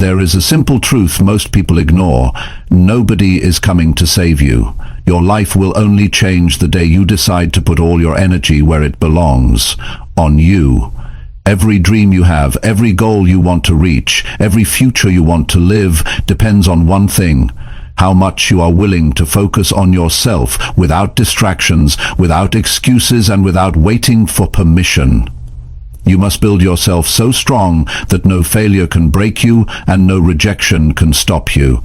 There is a simple truth most people ignore. Nobody is coming to save you. Your life will only change the day you decide to put all your energy where it belongs, on you. Every dream you have, every goal you want to reach, every future you want to live depends on one thing: how much you are willing to focus on yourself, without distractions, without excuses, and without waiting for permission. You must build yourself so strong that no failure can break you and no rejection can stop you.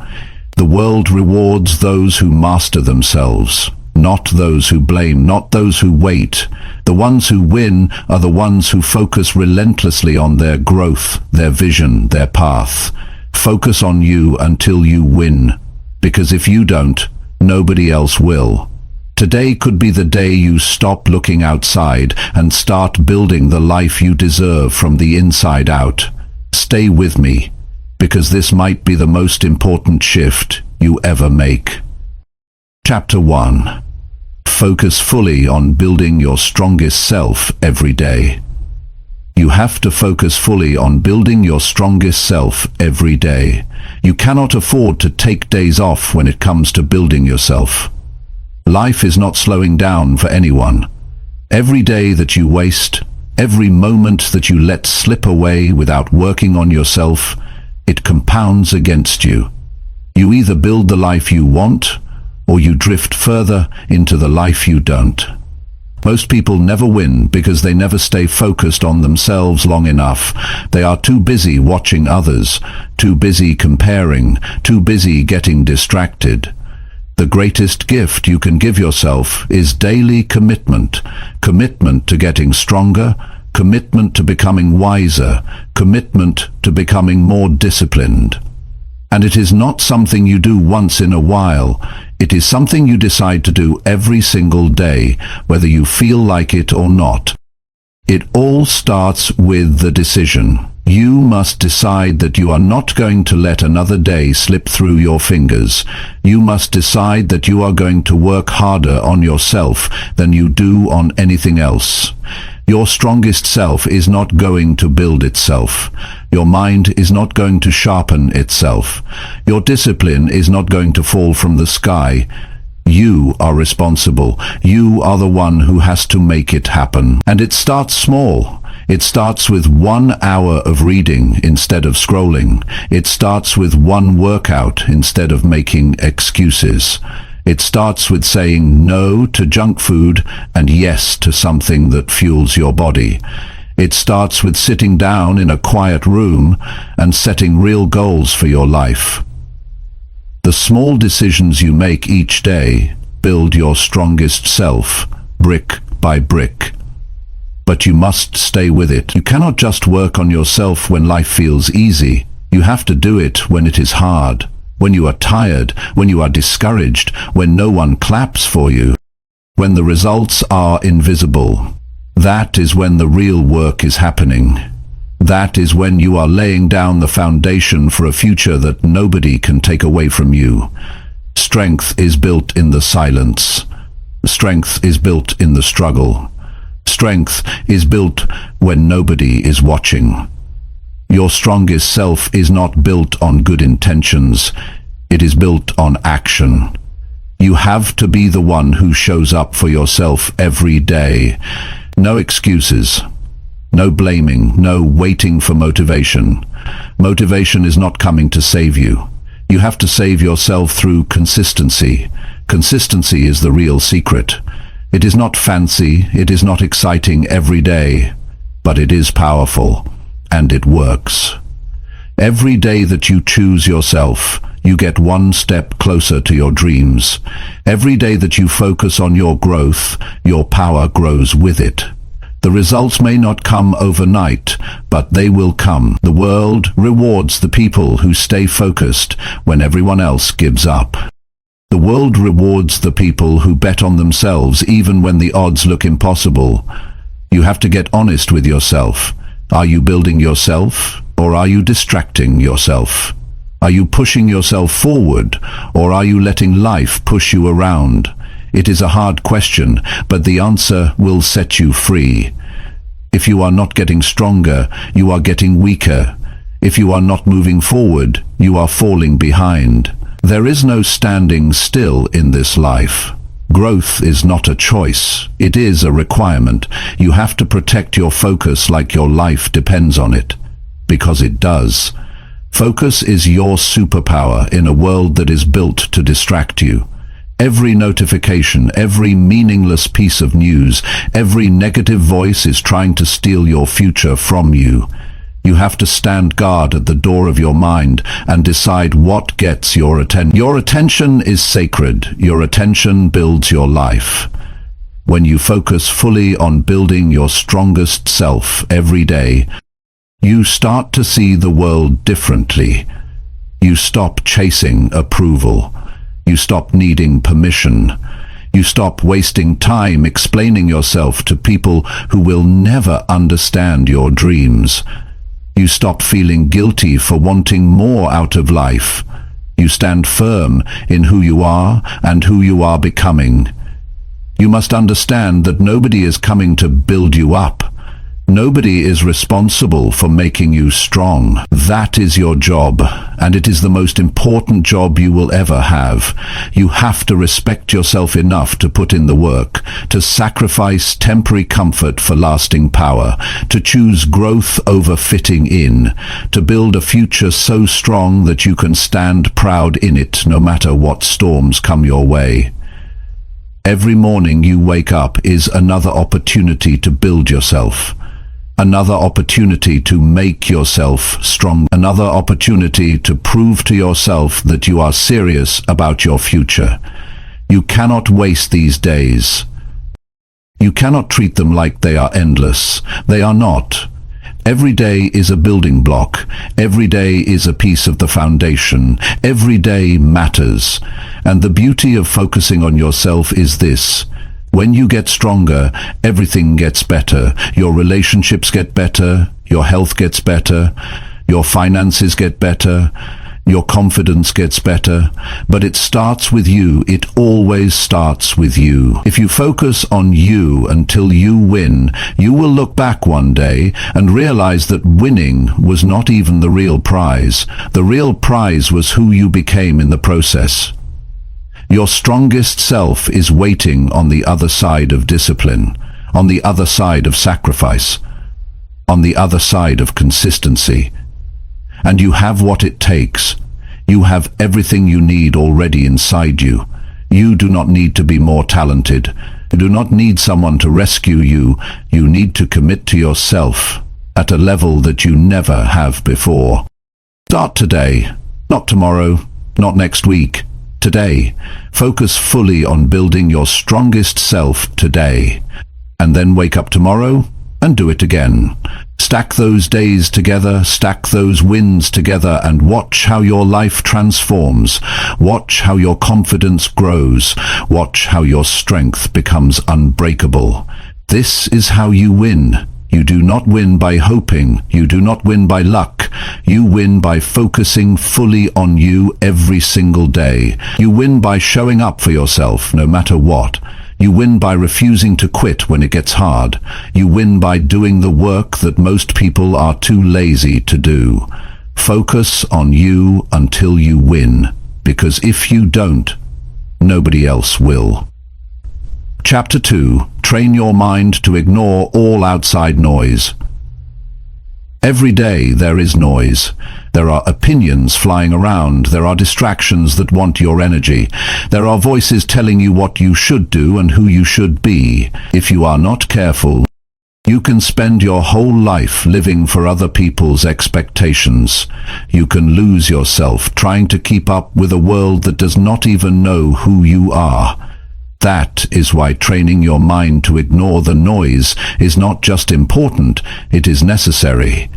The world rewards those who master themselves, not those who blame, not those who wait. The ones who win are the ones who focus relentlessly on their growth, their vision, their path. Focus on you until you win, because if you don't, nobody else will. Today could be the day you stop looking outside and start building the life you deserve from the inside out. Stay with me, because this might be the most important shift you ever make. Chapter 1. Focus fully on building your strongest self every day. You have to focus fully on building your strongest self every day. You cannot afford to take days off when it comes to building yourself. Life is not slowing down for anyone. Every day that you waste, every moment that you let slip away without working on yourself, it compounds against you. You either build the life you want, or you drift further into the life you don't. Most people never win because they never stay focused on themselves long enough. They are too busy watching others, too busy comparing, too busy getting distracted. The greatest gift you can give yourself is daily commitment. Commitment to getting stronger, commitment to becoming wiser, commitment to becoming more disciplined. And it is not something you do once in a while. It is something you decide to do every single day, whether you feel like it or not. It all starts with the decision. You must decide that you are not going to let another day slip through your fingers. You must decide that you are going to work harder on yourself than you do on anything else. Your strongest self is not going to build itself. Your mind is not going to sharpen itself. Your discipline is not going to fall from the sky. You are responsible. You are the one who has to make it happen. And it starts small. It starts with 1 hour of reading instead of scrolling. It starts with one workout instead of making excuses. It starts with saying no to junk food and yes to something that fuels your body. It starts with sitting down in a quiet room and setting real goals for your life. The small decisions you make each day build your strongest self, brick by brick. But you must stay with it. You cannot just work on yourself when life feels easy. You have to do it when it is hard, when you are tired, when you are discouraged, when no one claps for you, when the results are invisible. That is when the real work is happening. That is when you are laying down the foundation for a future that nobody can take away from you. Strength is built in the silence. Strength is built in the struggle. Strength is built when nobody is watching. Your strongest self is not built on good intentions. It is built on action. You have to be the one who shows up for yourself every day. No excuses. No blaming. No waiting for motivation. Motivation is not coming to save you. You have to save yourself through consistency. Consistency is the real secret. It is not fancy, it is not exciting every day, but it is powerful, and it works. Every day that you choose yourself, you get one step closer to your dreams. Every day that you focus on your growth, your power grows with it. The results may not come overnight, but they will come. The world rewards the people who stay focused when everyone else gives up. The world rewards the people who bet on themselves even when the odds look impossible. You have to get honest with yourself. Are you building yourself, or are you distracting yourself? Are you pushing yourself forward, or are you letting life push you around? It is a hard question, but the answer will set you free. If you are not getting stronger, you are getting weaker. If you are not moving forward, you are falling behind. There is no standing still in this life. Growth is not a choice, it is a requirement. You have to protect your focus like your life depends on it. Because it does. Focus is your superpower in a world that is built to distract you. Every notification, every meaningless piece of news, every negative voice is trying to steal your future from you. You have to stand guard at the door of your mind and decide what gets your attention. Your attention is sacred. Your attention builds your life. When you focus fully on building your strongest self every day, you start to see the world differently. You stop chasing approval. You stop needing permission. You stop wasting time explaining yourself to people who will never understand your dreams. You stop feeling guilty for wanting more out of life. You stand firm in who you are and who you are becoming. You must understand that nobody is coming to build you up. Nobody is responsible for making you strong. That is your job, and it is the most important job you will ever have. You have to respect yourself enough to put in the work, to sacrifice temporary comfort for lasting power, to choose growth over fitting in, to build a future so strong that you can stand proud in it no matter what storms come your way. Every morning you wake up is another opportunity to build yourself. Another opportunity to make yourself strong. Another opportunity to prove to yourself that you are serious about your future. You cannot waste these days. You cannot treat them like they are endless. They are not. Every day is a building block. Every day is a piece of the foundation. Every day matters. And the beauty of focusing on yourself is this. When you get stronger, everything gets better. Your relationships get better, your health gets better, your finances get better, your confidence gets better. But it starts with you. It always starts with you. If you focus on you until you win, you will look back one day and realize that winning was not even the real prize. The real prize was who you became in the process. Your strongest self is waiting on the other side of discipline, on the other side of sacrifice, on the other side of consistency. And you have what it takes. You have everything you need already inside you. You do not need to be more talented. You do not need someone to rescue you. You need to commit to yourself at a level that you never have before. Start today, not tomorrow, not next week. Today. Focus fully on building your strongest self today. And then wake up tomorrow and do it again. Stack those days together, stack those wins together, and watch how your life transforms. Watch how your confidence grows. Watch how your strength becomes unbreakable. This is how you win. You do not win by hoping. You do not win by luck. You win by focusing fully on you every single day. You win by showing up for yourself no matter what. You win by refusing to quit when it gets hard. You win by doing the work that most people are too lazy to do. Focus on you until you win, because if you don't, nobody else will. Chapter 2. Train your mind to ignore all outside noise. Every day there is noise. There are opinions flying around. There are distractions that want your energy. There are voices telling you what you should do and who you should be. If you are not careful, you can spend your whole life living for other people's expectations. You can lose yourself trying to keep up with a world that does not even know who you are. That is why training your mind to ignore the noise is not just important, it is necessary.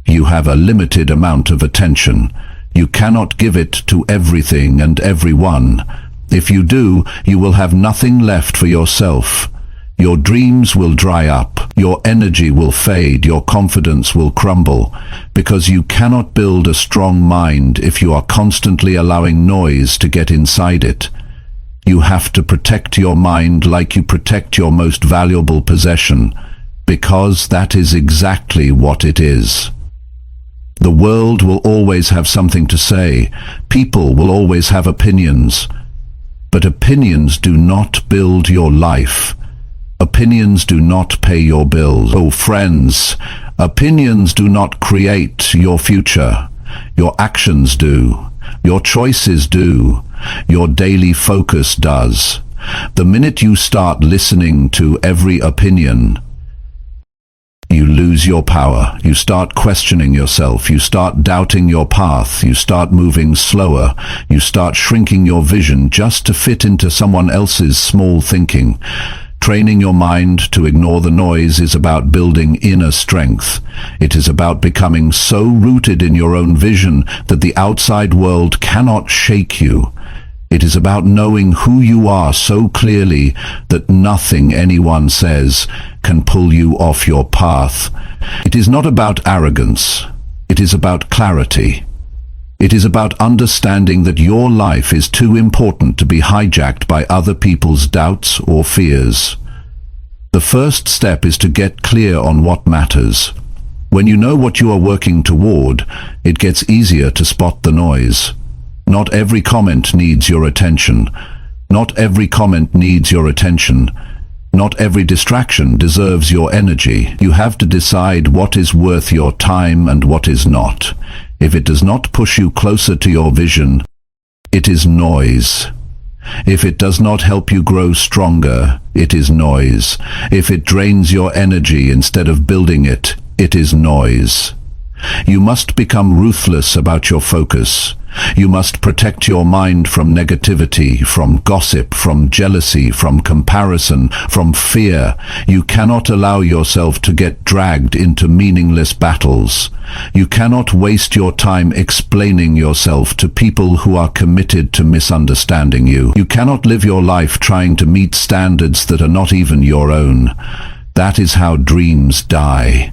You have a limited amount of attention. You cannot give it to everything and everyone. If you do, you will have nothing left for yourself. Your dreams will dry up, your energy will fade, your confidence will crumble, because you cannot build a strong mind if you are constantly allowing noise to get inside it. You have to protect your mind like you protect your most valuable possession, because that is exactly what it is. The world will always have something to say. People will always have opinions. But opinions do not build your life. Opinions do not pay your bills. Oh, friends, opinions do not create your future. Your actions do. Your choices do. Your daily focus does. The minute you start listening to every opinion, you lose your power. You start questioning yourself. You start doubting your path. You start moving slower. You start shrinking your vision just to fit into someone else's small thinking. Training your mind to ignore the noise is about building inner strength. It is about becoming so rooted in your own vision that the outside world cannot shake you. It is about knowing who you are so clearly that nothing anyone says can pull you off your path. It is not about arrogance. It is about clarity. It is about understanding that your life is too important to be hijacked by other people's doubts or fears. The first step is to get clear on what matters. When you know what you are working toward, it gets easier to spot the noise. Not every comment needs your attention. Not every comment needs your attention. Not every distraction deserves your energy. You have to decide what is worth your time and what is not. If it does not push you closer to your vision, it is noise. If it does not help you grow stronger, it is noise. If it drains your energy instead of building it, it is noise. You must become ruthless about your focus. You must protect your mind from negativity, from gossip, from jealousy, from comparison, from fear. You cannot allow yourself to get dragged into meaningless battles. You cannot waste your time explaining yourself to people who are committed to misunderstanding you. You cannot live your life trying to meet standards that are not even your own. That is how dreams die.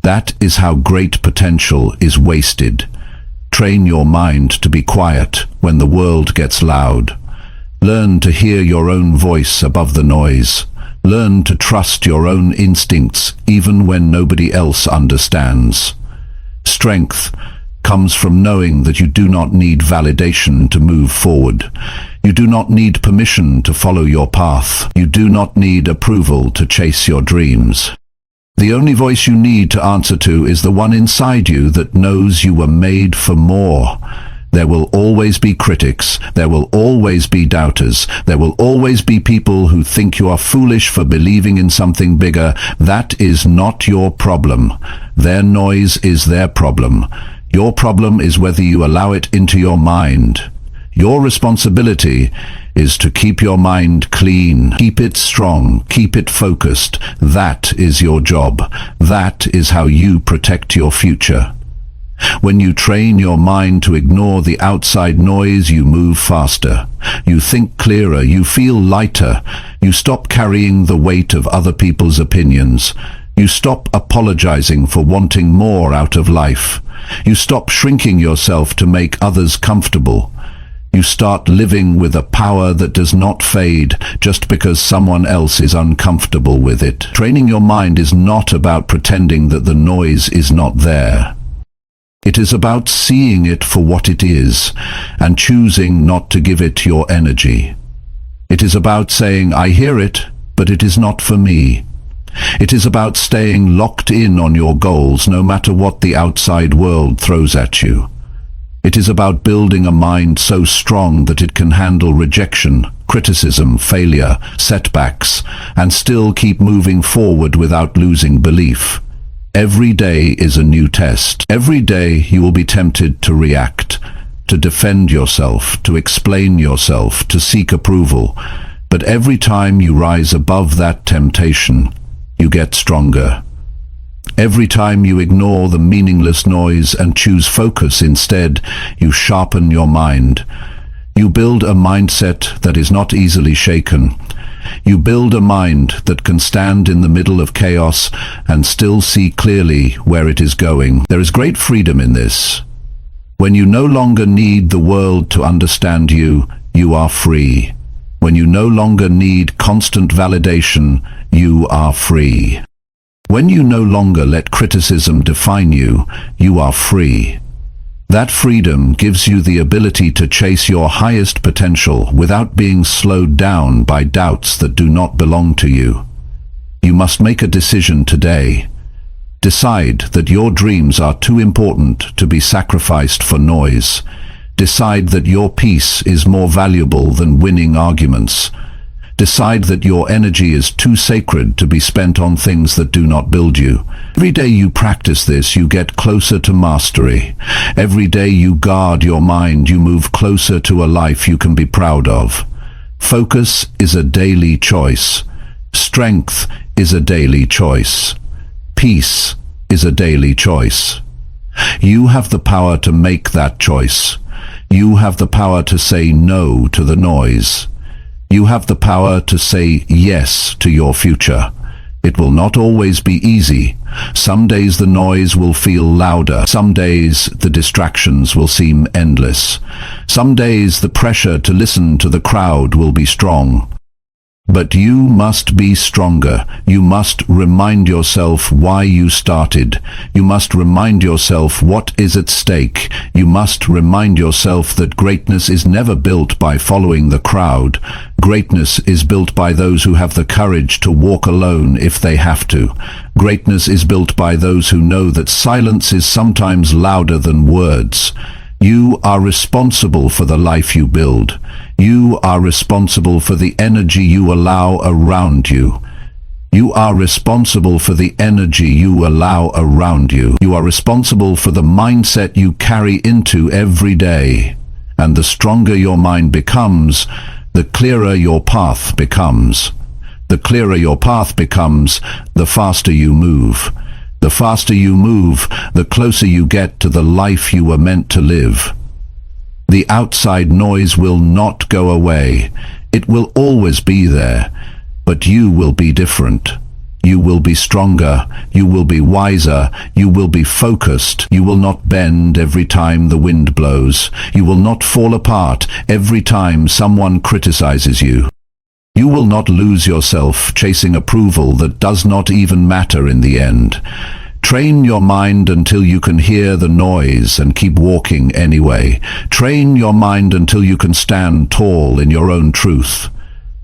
That is how great potential is wasted. Train your mind to be quiet when the world gets loud. Learn to hear your own voice above the noise. Learn to trust your own instincts even when nobody else understands. Strength comes from knowing that you do not need validation to move forward. You do not need permission to follow your path. You do not need approval to chase your dreams. The only voice you need to answer to is the one inside you that knows you were made for more. There will always be critics. There will always be doubters. There will always be people who think you are foolish for believing in something bigger. That is not your problem. Their noise is their problem. Your problem is whether you allow it into your mind. Your responsibility is to keep your mind clean, keep it strong, keep it focused. That is your job. That is how you protect your future. When you train your mind to ignore the outside noise, you move faster. You think clearer, you feel lighter. You stop carrying the weight of other people's opinions. You stop apologizing for wanting more out of life. You stop shrinking yourself to make others comfortable. You start living with a power that does not fade just because someone else is uncomfortable with it. Training your mind is not about pretending that the noise is not there. It is about seeing it for what it is and choosing not to give it your energy. It is about saying, I hear it, but it is not for me. It is about staying locked in on your goals no matter what the outside world throws at you. It is about building a mind so strong that it can handle rejection, criticism, failure, setbacks, and still keep moving forward without losing belief. Every day is a new test. Every day you will be tempted to react, to defend yourself, to explain yourself, to seek approval. But every time you rise above that temptation, you get stronger. Every time you ignore the meaningless noise and choose focus instead, you sharpen your mind. You build a mindset that is not easily shaken. You build a mind that can stand in the middle of chaos and still see clearly where it is going. There is great freedom in this. When you no longer need the world to understand you, you are free. When you no longer need constant validation, you are free. When you no longer let criticism define you, you are free. That freedom gives you the ability to chase your highest potential without being slowed down by doubts that do not belong to you. You must make a decision today. Decide that your dreams are too important to be sacrificed for noise. Decide that your peace is more valuable than winning arguments. Decide that your energy is too sacred to be spent on things that do not build you. Every day you practice this, you get closer to mastery. Every day you guard your mind, you move closer to a life you can be proud of. Focus is a daily choice. Strength is a daily choice. Peace is a daily choice. You have the power to make that choice. You have the power to say no to the noise. You have the power to say yes to your future. It will not always be easy. Some days the noise will feel louder. Some days the distractions will seem endless. Some days the pressure to listen to the crowd will be strong. But you must be stronger. You must remind yourself why you started. You must remind yourself what is at stake. You must remind yourself that greatness is never built by following the crowd. Greatness is built by those who have the courage to walk alone if they have to. Greatness is built by those who know that silence is sometimes louder than words. You are responsible for the life you build. You are responsible for the energy you allow around you. You are responsible for the energy you allow around you. You are responsible for the mindset you carry into every day. And the stronger your mind becomes, the clearer your path becomes. The clearer your path becomes, the faster you move. The faster you move, the closer you get to the life you were meant to live. The outside noise will not go away. It will always be there, but you will be different. You will be stronger. You will be wiser. You will be focused. You will not bend every time the wind blows. You will not fall apart every time someone criticizes you. You will not lose yourself chasing approval that does not even matter in the end. Train your mind until you can hear the noise and keep walking anyway. Train your mind until you can stand tall in your own truth.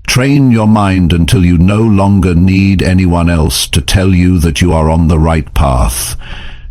Train your mind until you no longer need anyone else to tell you that you are on the right path,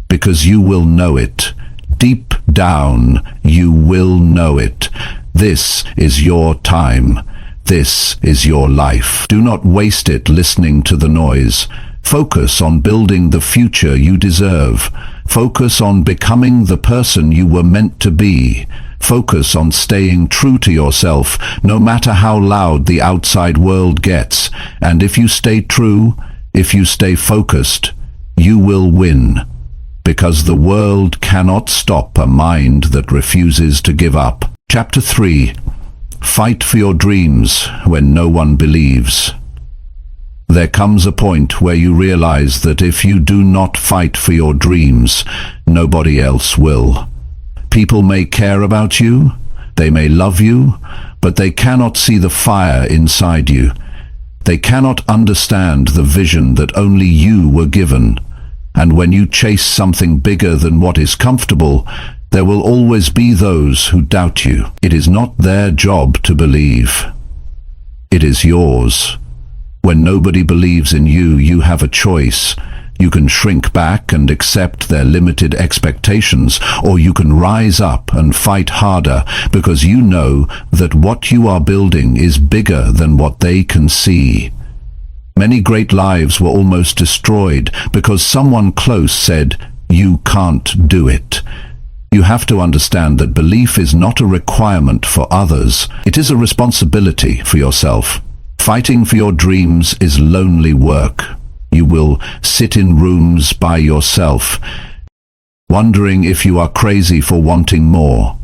because you will know it. Deep down, you will know it. This is your time. This is your life. Do not waste it listening to the noise. Focus on building the future you deserve. Focus on becoming the person you were meant to be. Focus on staying true to yourself, no matter how loud the outside world gets. And if you stay true, if you stay focused, you will win. Because the world cannot stop a mind that refuses to give up. Chapter 3. Fight for your dreams when no one believes. There comes a point where you realize that if you do not fight for your dreams, nobody else will. People may care about you, they may love you, but they cannot see the fire inside you. They cannot understand the vision that only you were given. And when you chase something bigger than what is comfortable, there will always be those who doubt you. It is not their job to believe. It is yours. When nobody believes in you, you have a choice. You can shrink back and accept their limited expectations, or you can rise up and fight harder because you know that what you are building is bigger than what they can see. Many great lives were almost destroyed because someone close said, "You can't do it." You have to understand that belief is not a requirement for others. It is a responsibility for yourself. Fighting for your dreams is lonely work. You will sit in rooms by yourself, wondering if you are crazy for wanting more.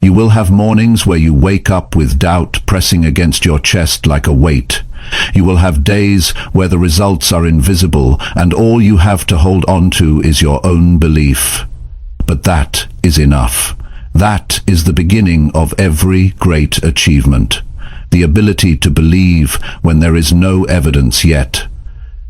You will have mornings where you wake up with doubt pressing against your chest like a weight. You will have days where the results are invisible and all you have to hold on to is your own belief. But that is enough. That is the beginning of every great achievement. The ability to believe when there is no evidence yet.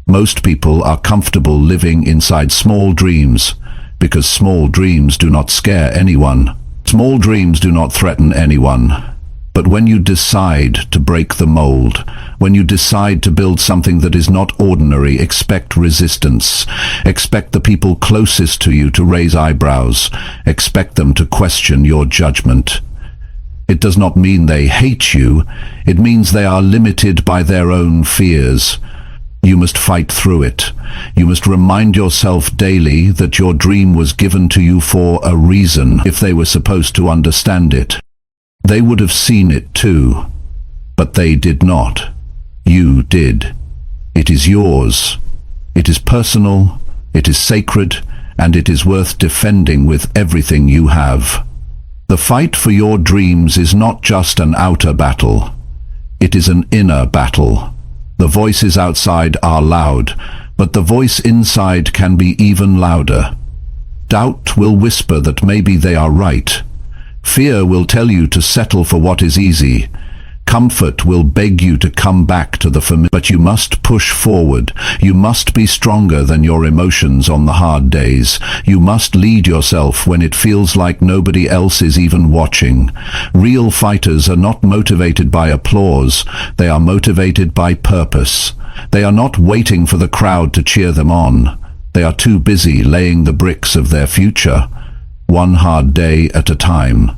Most people are comfortable living inside small dreams, because small dreams do not scare anyone. Small dreams do not threaten anyone. But when you decide to break the mold, when you decide to build something that is not ordinary, expect resistance. Expect the people closest to you to raise eyebrows. Expect them to question your judgment. It does not mean they hate you. It means they are limited by their own fears. You must fight through it. You must remind yourself daily that your dream was given to you for a reason. If they were supposed to understand it, they would have seen it too. But they did not. You did. It is yours. It is personal, it is sacred, and it is worth defending with everything you have. The fight for your dreams is not just an outer battle. It is an inner battle. The voices outside are loud, but the voice inside can be even louder. Doubt will whisper that maybe they are right. Fear will tell you to settle for what is easy. Comfort will beg you to come back to the familiar. But you must push forward. You must be stronger than your emotions on the hard days. You must lead yourself when it feels like nobody else is even watching. Real fighters are not motivated by applause. They are motivated by purpose. They are not waiting for the crowd to cheer them on. They are too busy laying the bricks of their future, one hard day at a time.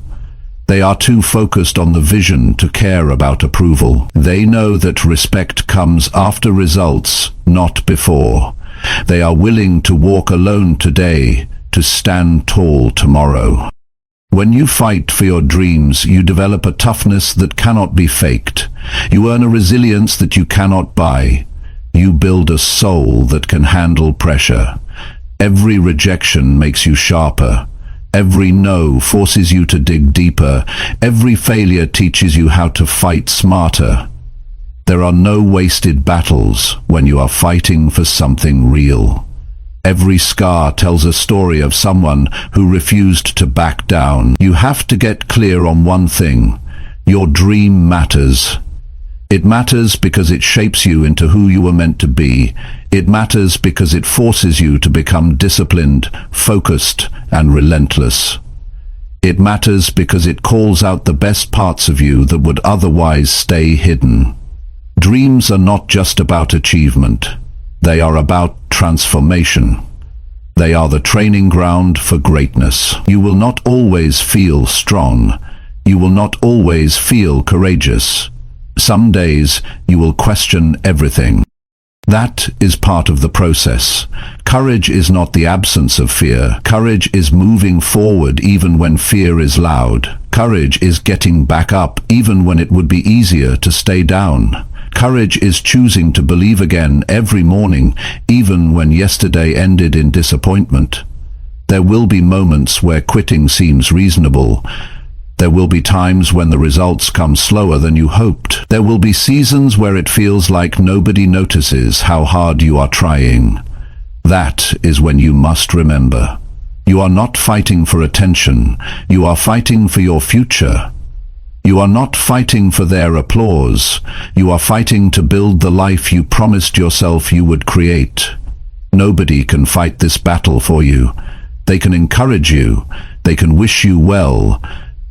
They are too focused on the vision to care about approval. They know that respect comes after results, not before. They are willing to walk alone today, to stand tall tomorrow. When you fight for your dreams, you develop a toughness that cannot be faked. You earn a resilience that you cannot buy. You build a soul that can handle pressure. Every rejection makes you sharper. Every no forces you to dig deeper. Every failure teaches you how to fight smarter. There are no wasted battles when you are fighting for something real. Every scar tells a story of someone who refused to back down. You have to get clear on one thing. Your dream matters. It matters because it shapes you into who you were meant to be. It matters because it forces you to become disciplined, focused, and relentless. It matters because it calls out the best parts of you that would otherwise stay hidden. Dreams are not just about achievement. They are about transformation. They are the training ground for greatness. You will not always feel strong. You will not always feel courageous. Some days you will question everything. That is part of the process. Courage is not the absence of fear. Courage is moving forward even when fear is loud. Courage is getting back up even when it would be easier to stay down. Courage is choosing to believe again every morning, even when yesterday ended in disappointment. There will be moments where quitting seems reasonable. There will be times when the results come slower than you hoped. There will be seasons where it feels like nobody notices how hard you are trying. That is when you must remember. You are not fighting for attention. You are fighting for your future. You are not fighting for their applause. You are fighting to build the life you promised yourself you would create. Nobody can fight this battle for you. They can encourage you. They can wish you well.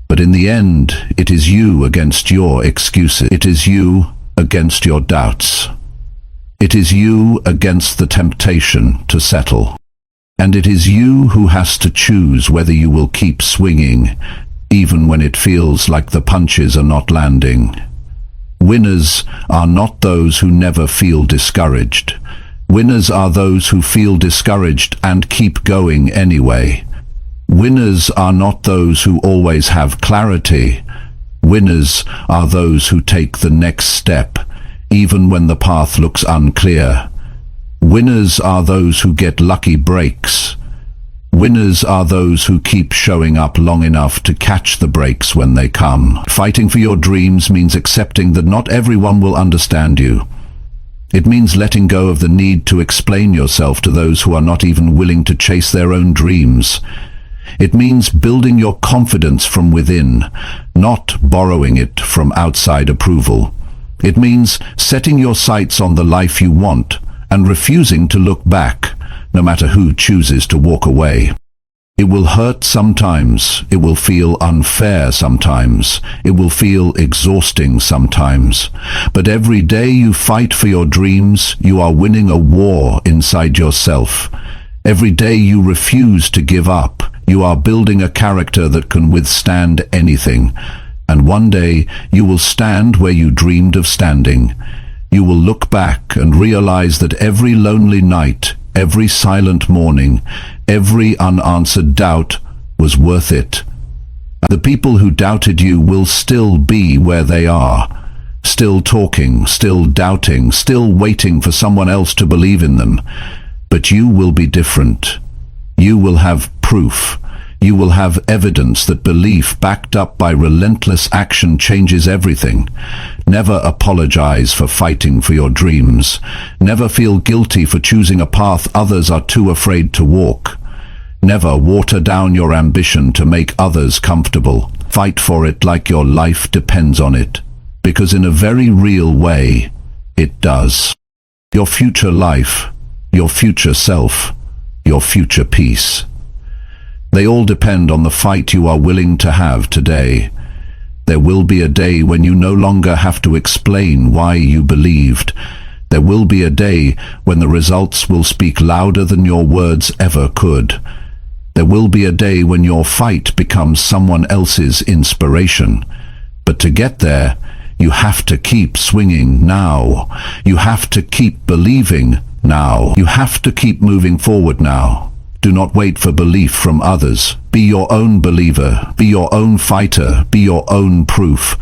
But in the end, it is you against your excuses. It is you against your doubts. It is you against the temptation to settle. And it is you who has to choose whether you will keep swinging, even when it feels like the punches are not landing. Winners are not those who never feel discouraged. Winners are those who feel discouraged and keep going anyway. Winners are not those who always have clarity. Winners are those who take the next step, even when the path looks unclear. Winners are those who get lucky breaks. Winners are those who keep showing up long enough to catch the breaks when they come. Fighting for your dreams means accepting that not everyone will understand you. It means letting go of the need to explain yourself to those who are not even willing to chase their own dreams. It means building your confidence from within, not borrowing it from outside approval. It means setting your sights on the life you want and refusing to look back, no matter who chooses to walk away. It will hurt sometimes, it will feel unfair sometimes, it will feel exhausting sometimes. But every day you fight for your dreams, you are winning a war inside yourself. Every day you refuse to give up, you are building a character that can withstand anything. And one day you will stand where you dreamed of standing. You will look back and realize that every lonely night, every silent morning, every unanswered doubt was worth it. The people who doubted you will still be where they are, still talking, still doubting, still waiting for someone else to believe in them. But you will be different. You will have proof. You will have evidence that belief backed up by relentless action changes everything. Never apologize for fighting for your dreams. Never feel guilty for choosing a path others are too afraid to walk. Never water down your ambition to make others comfortable. Fight for it like your life depends on it, because in a very real way, it does. Your future life, your future self, your future peace. They all depend on the fight you are willing to have today. There will be a day when you no longer have to explain why you believed. There will be a day when the results will speak louder than your words ever could. There will be a day when your fight becomes someone else's inspiration. But to get there, you have to keep swinging now. You have to keep believing now. You have to keep moving forward now. Do not wait for belief from others. Be your own believer, be your own fighter, be your own proof.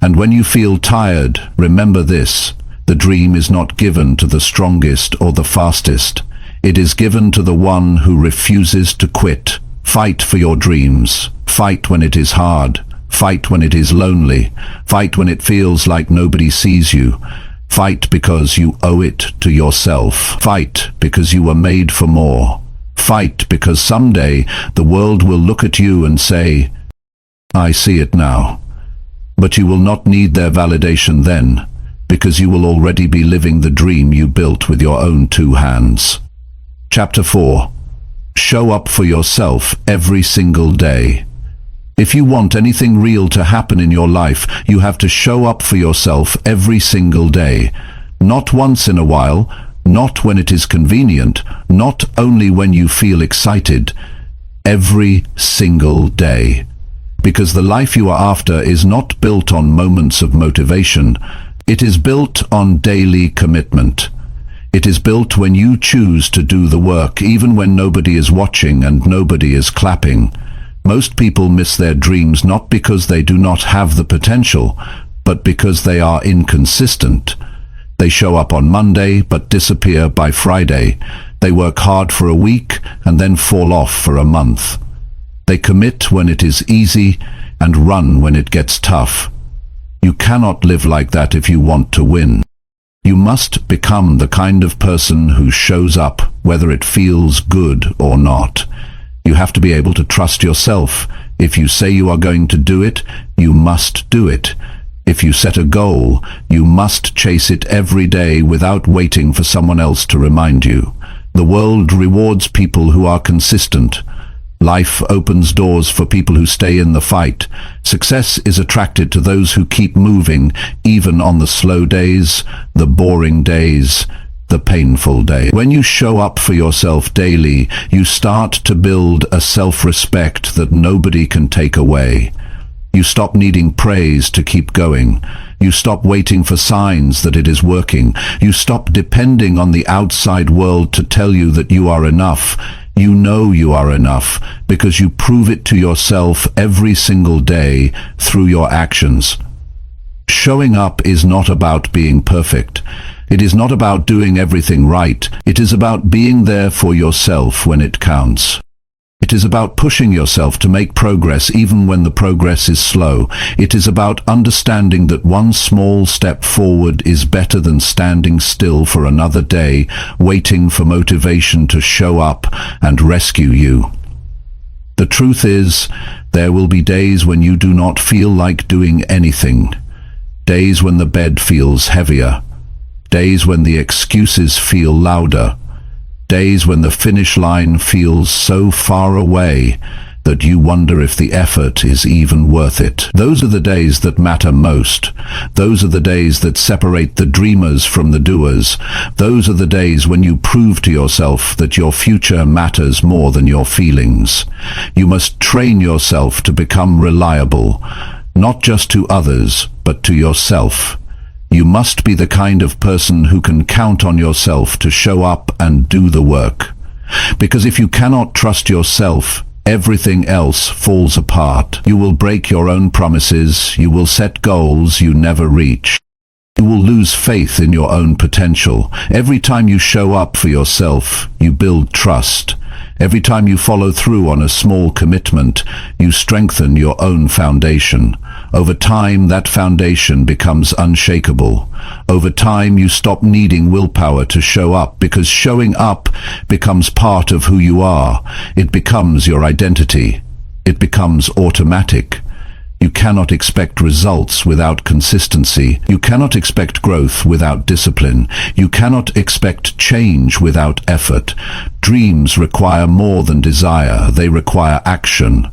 And when you feel tired, remember this: the dream is not given to the strongest or the fastest. It is given to the one who refuses to quit. Fight for your dreams. Fight when it is hard. Fight when it is lonely. Fight when it feels like nobody sees you. Fight because you owe it to yourself. Fight because you were made for more. Fight because someday the world will look at you and say, "I see it now." But you will not need their validation then, because you will already be living the dream you built with your own 2 hands. Chapter 4. Show up for yourself every single day. If you want anything real to happen in your life, you have to show up for yourself every single day. Not once in a while, not when it is convenient, not only when you feel excited. Every single day. Because the life you are after is not built on moments of motivation. It is built on daily commitment. It is built when you choose to do the work, even when nobody is watching and nobody is clapping. Most people miss their dreams not because they do not have the potential, but because they are inconsistent. They show up on Monday but disappear by Friday. They work hard for a week and then fall off for a month. They commit when it is easy and run when it gets tough. You cannot live like that if you want to win. You must become the kind of person who shows up whether it feels good or not. You have to be able to trust yourself. If you say you are going to do it, you must do it. If you set a goal, you must chase it every day without waiting for someone else to remind you. The world rewards people who are consistent. Life opens doors for people who stay in the fight. Success is attracted to those who keep moving, even on the slow days, the boring days, the painful days. When you show up for yourself daily, you start to build a self-respect that nobody can take away. You stop needing praise to keep going. You stop waiting for signs that it is working. You stop depending on the outside world to tell you that you are enough. You know you are enough because you prove it to yourself every single day through your actions. Showing up is not about being perfect. It is not about doing everything right. It is about being there for yourself when it counts. It is about pushing yourself to make progress even when the progress is slow. It is about understanding that one small step forward is better than standing still for another day, waiting for motivation to show up and rescue you. The truth is, there will be days when you do not feel like doing anything. Days when the bed feels heavier. days when the excuses feel louder, days when the finish line feels so far away that you wonder if the effort is even worth it. Those are the days that matter most. Those are the days that separate the dreamers from the doers. Those are the days when you prove to yourself that your future matters more than your feelings. You must train yourself to become reliable, not just to others, but to yourself. You must be the kind of person who can count on yourself to show up and do the work. Because if you cannot trust yourself, everything else falls apart. You will break your own promises, you will set goals you never reach. You will lose faith in your own potential. Every time you show up for yourself, you build trust. Every time you follow through on a small commitment, you strengthen your own foundation. Over time, that foundation becomes unshakable. Over time, you stop needing willpower to show up, because showing up becomes part of who you are. It becomes your identity. It becomes automatic. You cannot expect results without consistency. You cannot expect growth without discipline. You cannot expect change without effort. Dreams require more than desire. They require action.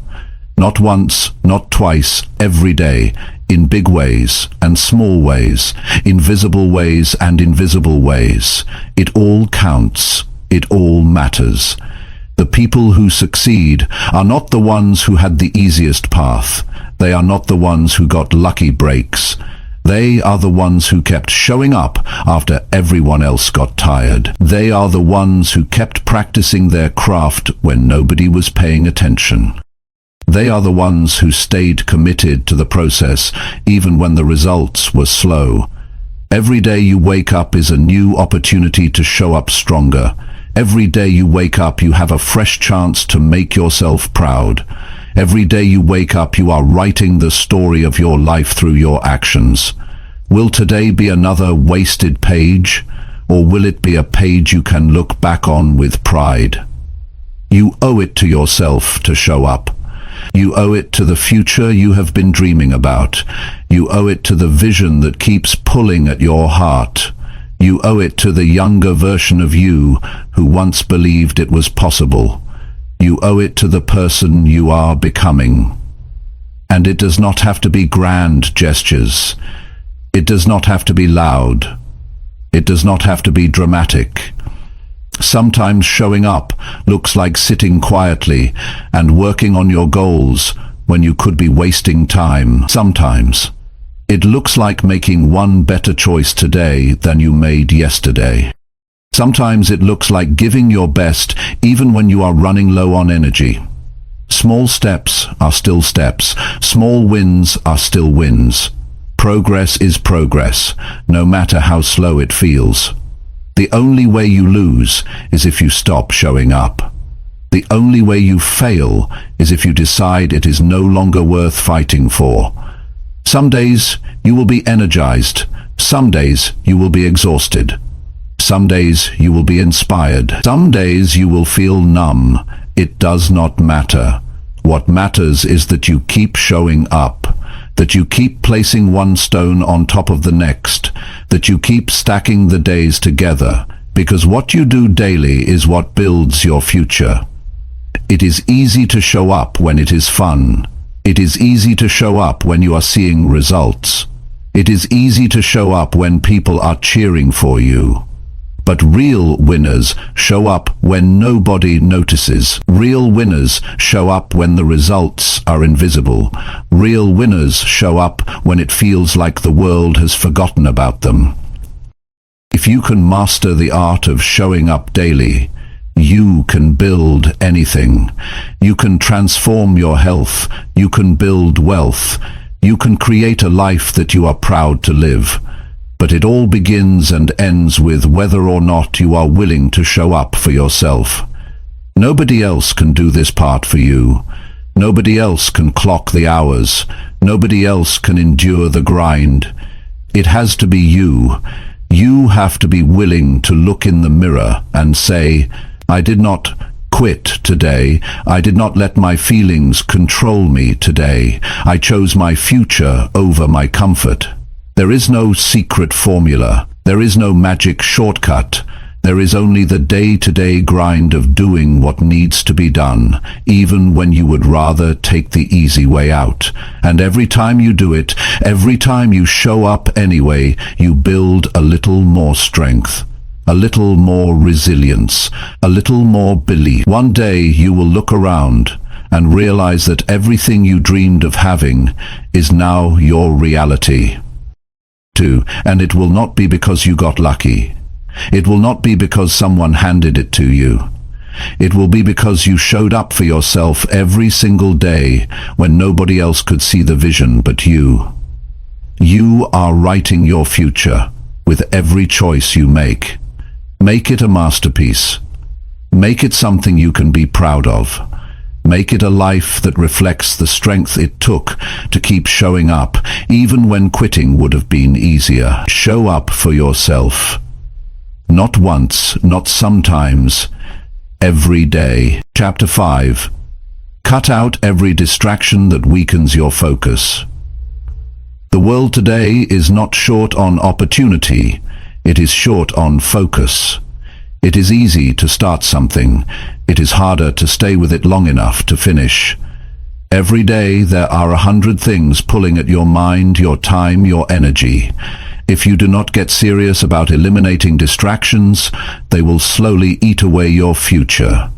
Not once, not twice, every day, in big ways and small ways, in visible ways and invisible ways. It all counts. It all matters. The people who succeed are not the ones who had the easiest path. They are not the ones who got lucky breaks. They are the ones who kept showing up after everyone else got tired. They are the ones who kept practicing their craft when nobody was paying attention. They are the ones who stayed committed to the process even when the results were slow. Every day you wake up is a new opportunity to show up stronger. Every day you wake up, you have a fresh chance to make yourself proud. Every day you wake up, you are writing the story of your life through your actions. Will today be another wasted page, or will it be a page you can look back on with pride? You owe it to yourself to show up. You owe it to the future you have been dreaming about. You owe it to the vision that keeps pulling at your heart. You owe it to the younger version of you who once believed it was possible. You owe it to the person you are becoming. And it does not have to be grand gestures. It does not have to be loud. It does not have to be dramatic. Sometimes showing up looks like sitting quietly and working on your goals when you could be wasting time. Sometimes it looks like making one better choice today than you made yesterday. Sometimes it looks like giving your best even when you are running low on energy. Small steps are still steps. Small wins are still wins. Progress is progress, no matter how slow it feels. The only way you lose is if you stop showing up. The only way you fail is if you decide it is no longer worth fighting for. Some days you will be energized. Some days you will be exhausted. Some days you will be inspired. Some days you will feel numb. It does not matter. What matters is that you keep showing up, that you keep placing one stone on top of the next, that you keep stacking the days together, because what you do daily is what builds your future. It is easy to show up when it is fun. It is easy to show up when you are seeing results. It is easy to show up when people are cheering for you. But real winners show up when nobody notices. Real winners show up when the results are invisible. Real winners show up when it feels like the world has forgotten about them. If you can master the art of showing up daily, you can build anything. You can transform your health. You can build wealth. You can create a life that you are proud to live. But it all begins and ends with whether or not you are willing to show up for yourself. Nobody else can do this part for you. Nobody else can clock the hours. Nobody else can endure the grind. It has to be you. You have to be willing to look in the mirror and say, I did not quit today. I did not let my feelings control me today. I chose my future over my comfort. There is no secret formula. There is no magic shortcut. There is only the day-to-day grind of doing what needs to be done, even when you would rather take the easy way out. And every time you do it, every time you show up anyway, you build a little more strength, a little more resilience, a little more belief. One day you will look around and realize that everything you dreamed of having is now your reality. And it will not be because you got lucky. It will not be because someone handed it to you. It will be because you showed up for yourself every single day when nobody else could see the vision but you. You are writing your future with every choice you make. Make it a masterpiece. Make it something you can be proud of. Make it a life that reflects the strength it took to keep showing up, even when quitting would have been easier. Show up for yourself. Not once, not sometimes, every day. Chapter 5. Cut out every distraction that weakens your focus. The world today is not short on opportunity, it is short on focus. It is easy to start something, it is harder to stay with it long enough to finish. Every day there are 100 things pulling at your mind, your time, your energy. If you do not get serious about eliminating distractions, they will slowly eat away your future.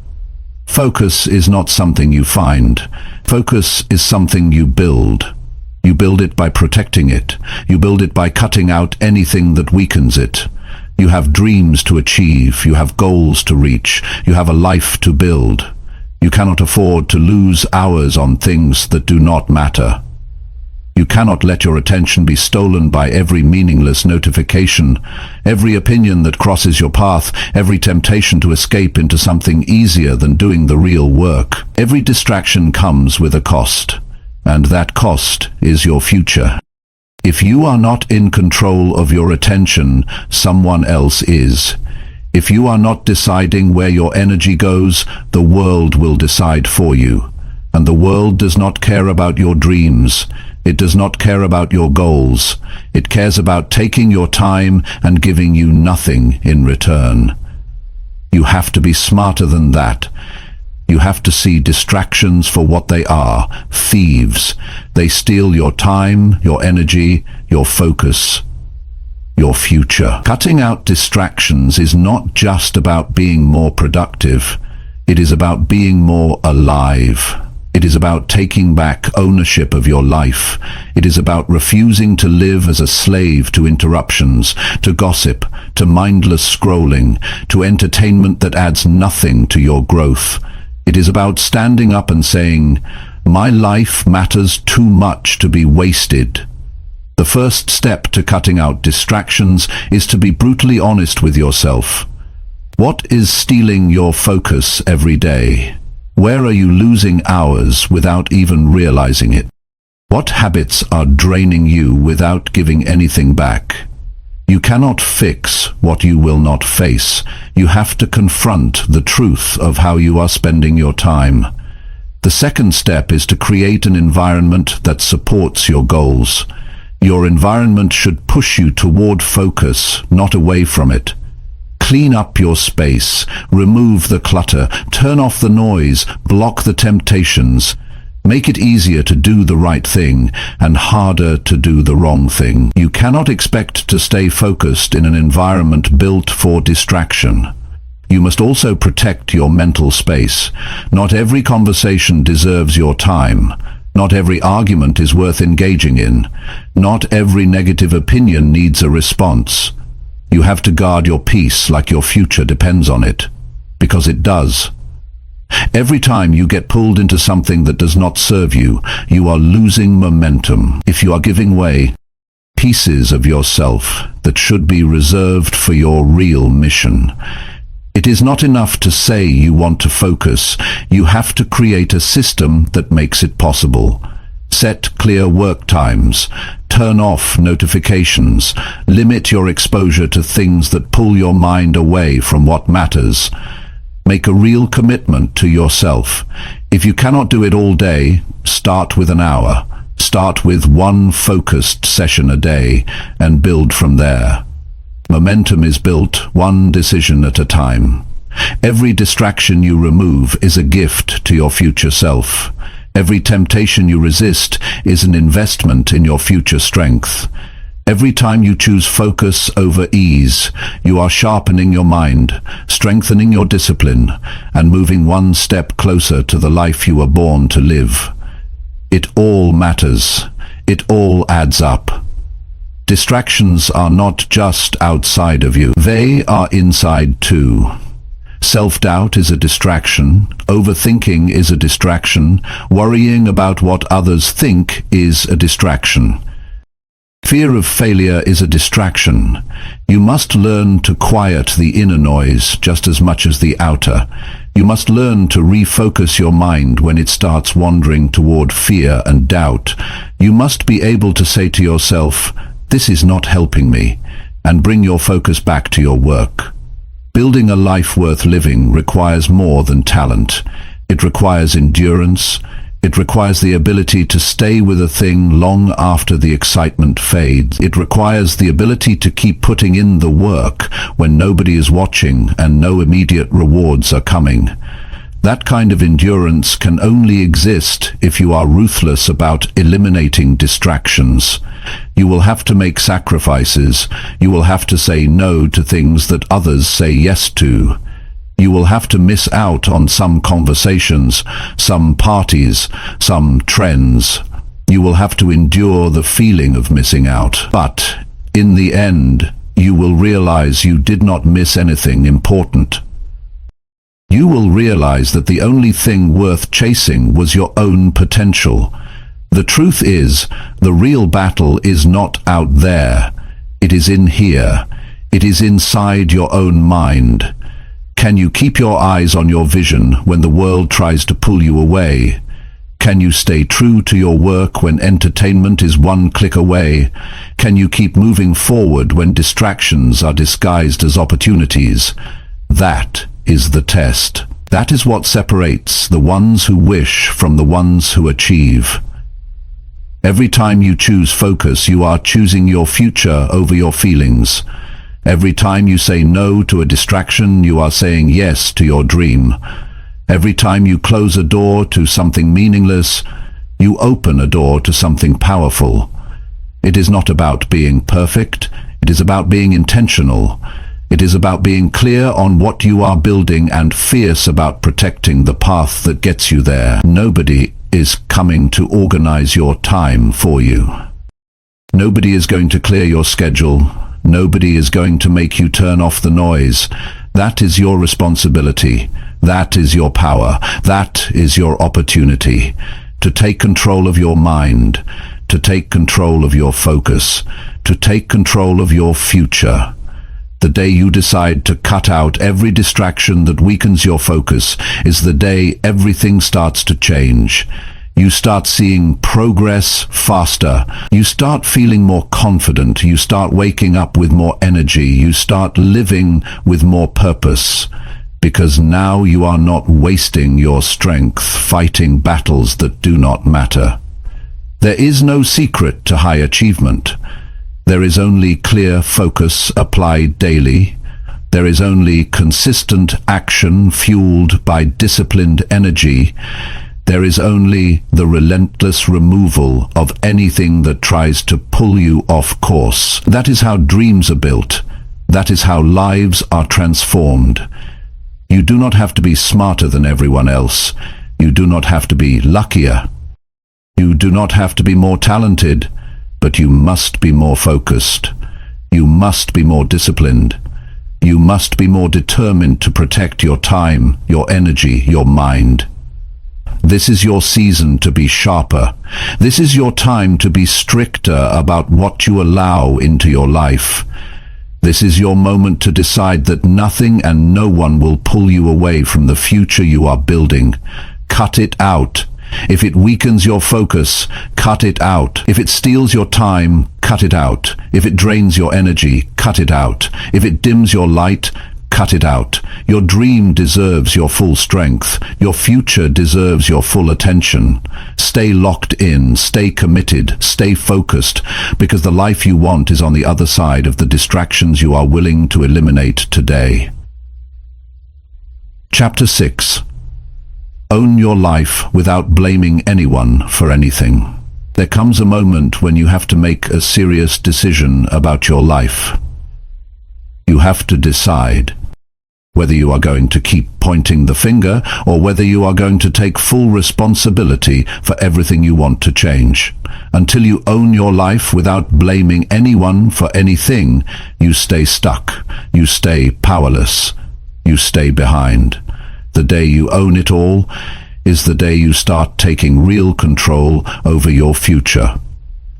Focus is not something you find. Focus is something you build. You build it by protecting it. You build it by cutting out anything that weakens it. You have dreams to achieve. You have goals to reach. You have a life to build. You cannot afford to lose hours on things that do not matter. You cannot let your attention be stolen by every meaningless notification, every opinion that crosses your path, every temptation to escape into something easier than doing the real work. Every distraction comes with a cost, and that cost is your future. If you are not in control of your attention, someone else is. If you are not deciding where your energy goes, the world will decide for you. And the world does not care about your dreams. It does not care about your goals. It cares about taking your time and giving you nothing in return. You have to be smarter than that. You have to see distractions for what they are, thieves. They steal your time, your energy, your focus, your future. Cutting out distractions is not just about being more productive. It is about being more alive. It is about taking back ownership of your life. It is about refusing to live as a slave to interruptions, to gossip, to mindless scrolling, to entertainment that adds nothing to your growth. It is about standing up and saying, "My life matters too much to be wasted." The first step to cutting out distractions is to be brutally honest with yourself. What is stealing your focus every day? Where are you losing hours without even realizing it? What habits are draining you without giving anything back? You cannot fix what you will not face. You have to confront the truth of how you are spending your time. The second step is to create an environment that supports your goals. Your environment should push you toward focus, not away from it. Clean up your space, remove the clutter, turn off the noise, block the temptations. Make it easier to do the right thing and harder to do the wrong thing. You cannot expect to stay focused in an environment built for distraction. You must also protect your mental space. Not every conversation deserves your time. Not every argument is worth engaging in. Not every negative opinion needs a response. You have to guard your peace like your future depends on it, because it does. Every time you get pulled into something that does not serve you, you are losing momentum. If you are giving away pieces of yourself that should be reserved for your real mission, it is not enough to say you want to focus. You have to create a system that makes it possible. Set clear work times. Turn off notifications. Limit your exposure to things that pull your mind away from what matters. Make a real commitment to yourself. If you cannot do it all day, start with an hour. Start with one focused session a day and build from there. Momentum is built one decision at a time. Every distraction you remove is a gift to your future self. Every temptation you resist is an investment in your future strength. Every time you choose focus over ease, you are sharpening your mind, strengthening your discipline, and moving one step closer to the life you were born to live. It all matters. It all adds up. Distractions are not just outside of you. They are inside too. Self-doubt is a distraction. Overthinking is a distraction. Worrying about what others think is a distraction. Fear of failure is a distraction. You must learn to quiet the inner noise just as much as the outer. You must learn to refocus your mind when it starts wandering toward fear and doubt. You must be able to say to yourself, "This is not helping me," and bring your focus back to your work. Building a life worth living requires more than talent. It requires endurance. It requires the ability to stay with a thing long after the excitement fades. It requires the ability to keep putting in the work when nobody is watching and no immediate rewards are coming. That kind of endurance can only exist if you are ruthless about eliminating distractions. You will have to make sacrifices. You will have to say no to things that others say yes to. You will have to miss out on some conversations, some parties, some trends. You will have to endure the feeling of missing out. But in the end, you will realize you did not miss anything important. You will realize that the only thing worth chasing was your own potential. The truth is, the real battle is not out there. It is in here. It is inside your own mind. Can you keep your eyes on your vision when the world tries to pull you away? Can you stay true to your work when entertainment is one click away? Can you keep moving forward when distractions are disguised as opportunities? That is the test. That is what separates the ones who wish from the ones who achieve. Every time you choose focus, you are choosing your future over your feelings. Every time you say no to a distraction, you are saying yes to your dream. Every time you close a door to something meaningless, you open a door to something powerful. It is not about being perfect. It is about being intentional. It is about being clear on what you are building and fierce about protecting the path that gets you there. Nobody is coming to organize your time for you. Nobody is going to clear your schedule. Nobody is going to make you turn off the noise. That is your responsibility. That is your power. That is your opportunity to take control of your mind, to take control of your focus, to take control of your future. The day you decide to cut out every distraction that weakens your focus is the day everything starts to change. You start seeing progress faster. You start feeling more confident. You start waking up with more energy. You start living with more purpose. Because now you are not wasting your strength fighting battles that do not matter. There is no secret to high achievement. There is only clear focus applied daily. There is only consistent action fueled by disciplined energy. There is only the relentless removal of anything that tries to pull you off course. That is how dreams are built. That is how lives are transformed. You do not have to be smarter than everyone else. You do not have to be luckier. You do not have to be more talented, but you must be more focused. You must be more disciplined. You must be more determined to protect your time, your energy, your mind. This is your season to be sharper. This is your time to be stricter about what you allow into your life. This is your moment to decide that nothing and no one will pull you away from the future you are building. Cut it out. If it weakens your focus, cut it out. If it steals your time, cut it out. If it drains your energy, cut it out. If it dims your light, Cut it out. Your dream deserves your full strength. Your future deserves your full attention. Stay locked in, stay committed, stay focused, because the life you want is on the other side of the distractions you are willing to eliminate today. Chapter 6. Own your life without blaming anyone for anything. There comes a moment when you have to make a serious decision about your life. You have to decide whether you are going to keep pointing the finger or whether you are going to take full responsibility for everything you want to change. Until you own your life without blaming anyone for anything, you stay stuck, you stay powerless, you stay behind. The day you own it all is the day you start taking real control over your future.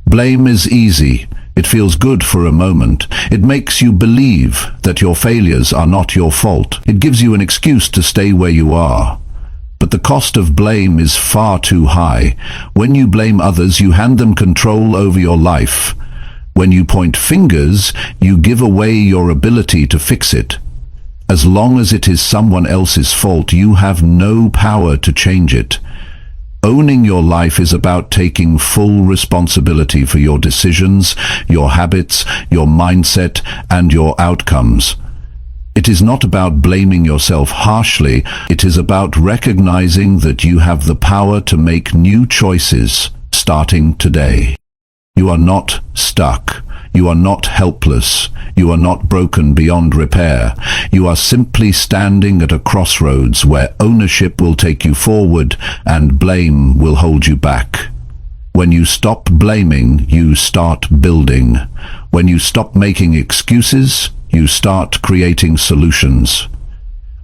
Blame is easy. It feels good for a moment. It makes you believe that your failures are not your fault. It gives you an excuse to stay where you are. But the cost of blame is far too high. When you blame others, you hand them control over your life. When you point fingers, you give away your ability to fix it. As long as it is someone else's fault, you have no power to change it. Owning your life is about taking full responsibility for your decisions, your habits, your mindset, and your outcomes. It is not about blaming yourself harshly. It is about recognizing that you have the power to make new choices starting today. You are not stuck. You are not helpless. You are not broken beyond repair. You are simply standing at a crossroads where ownership will take you forward and blame will hold you back. When you stop blaming, you start building. When you stop making excuses, you start creating solutions.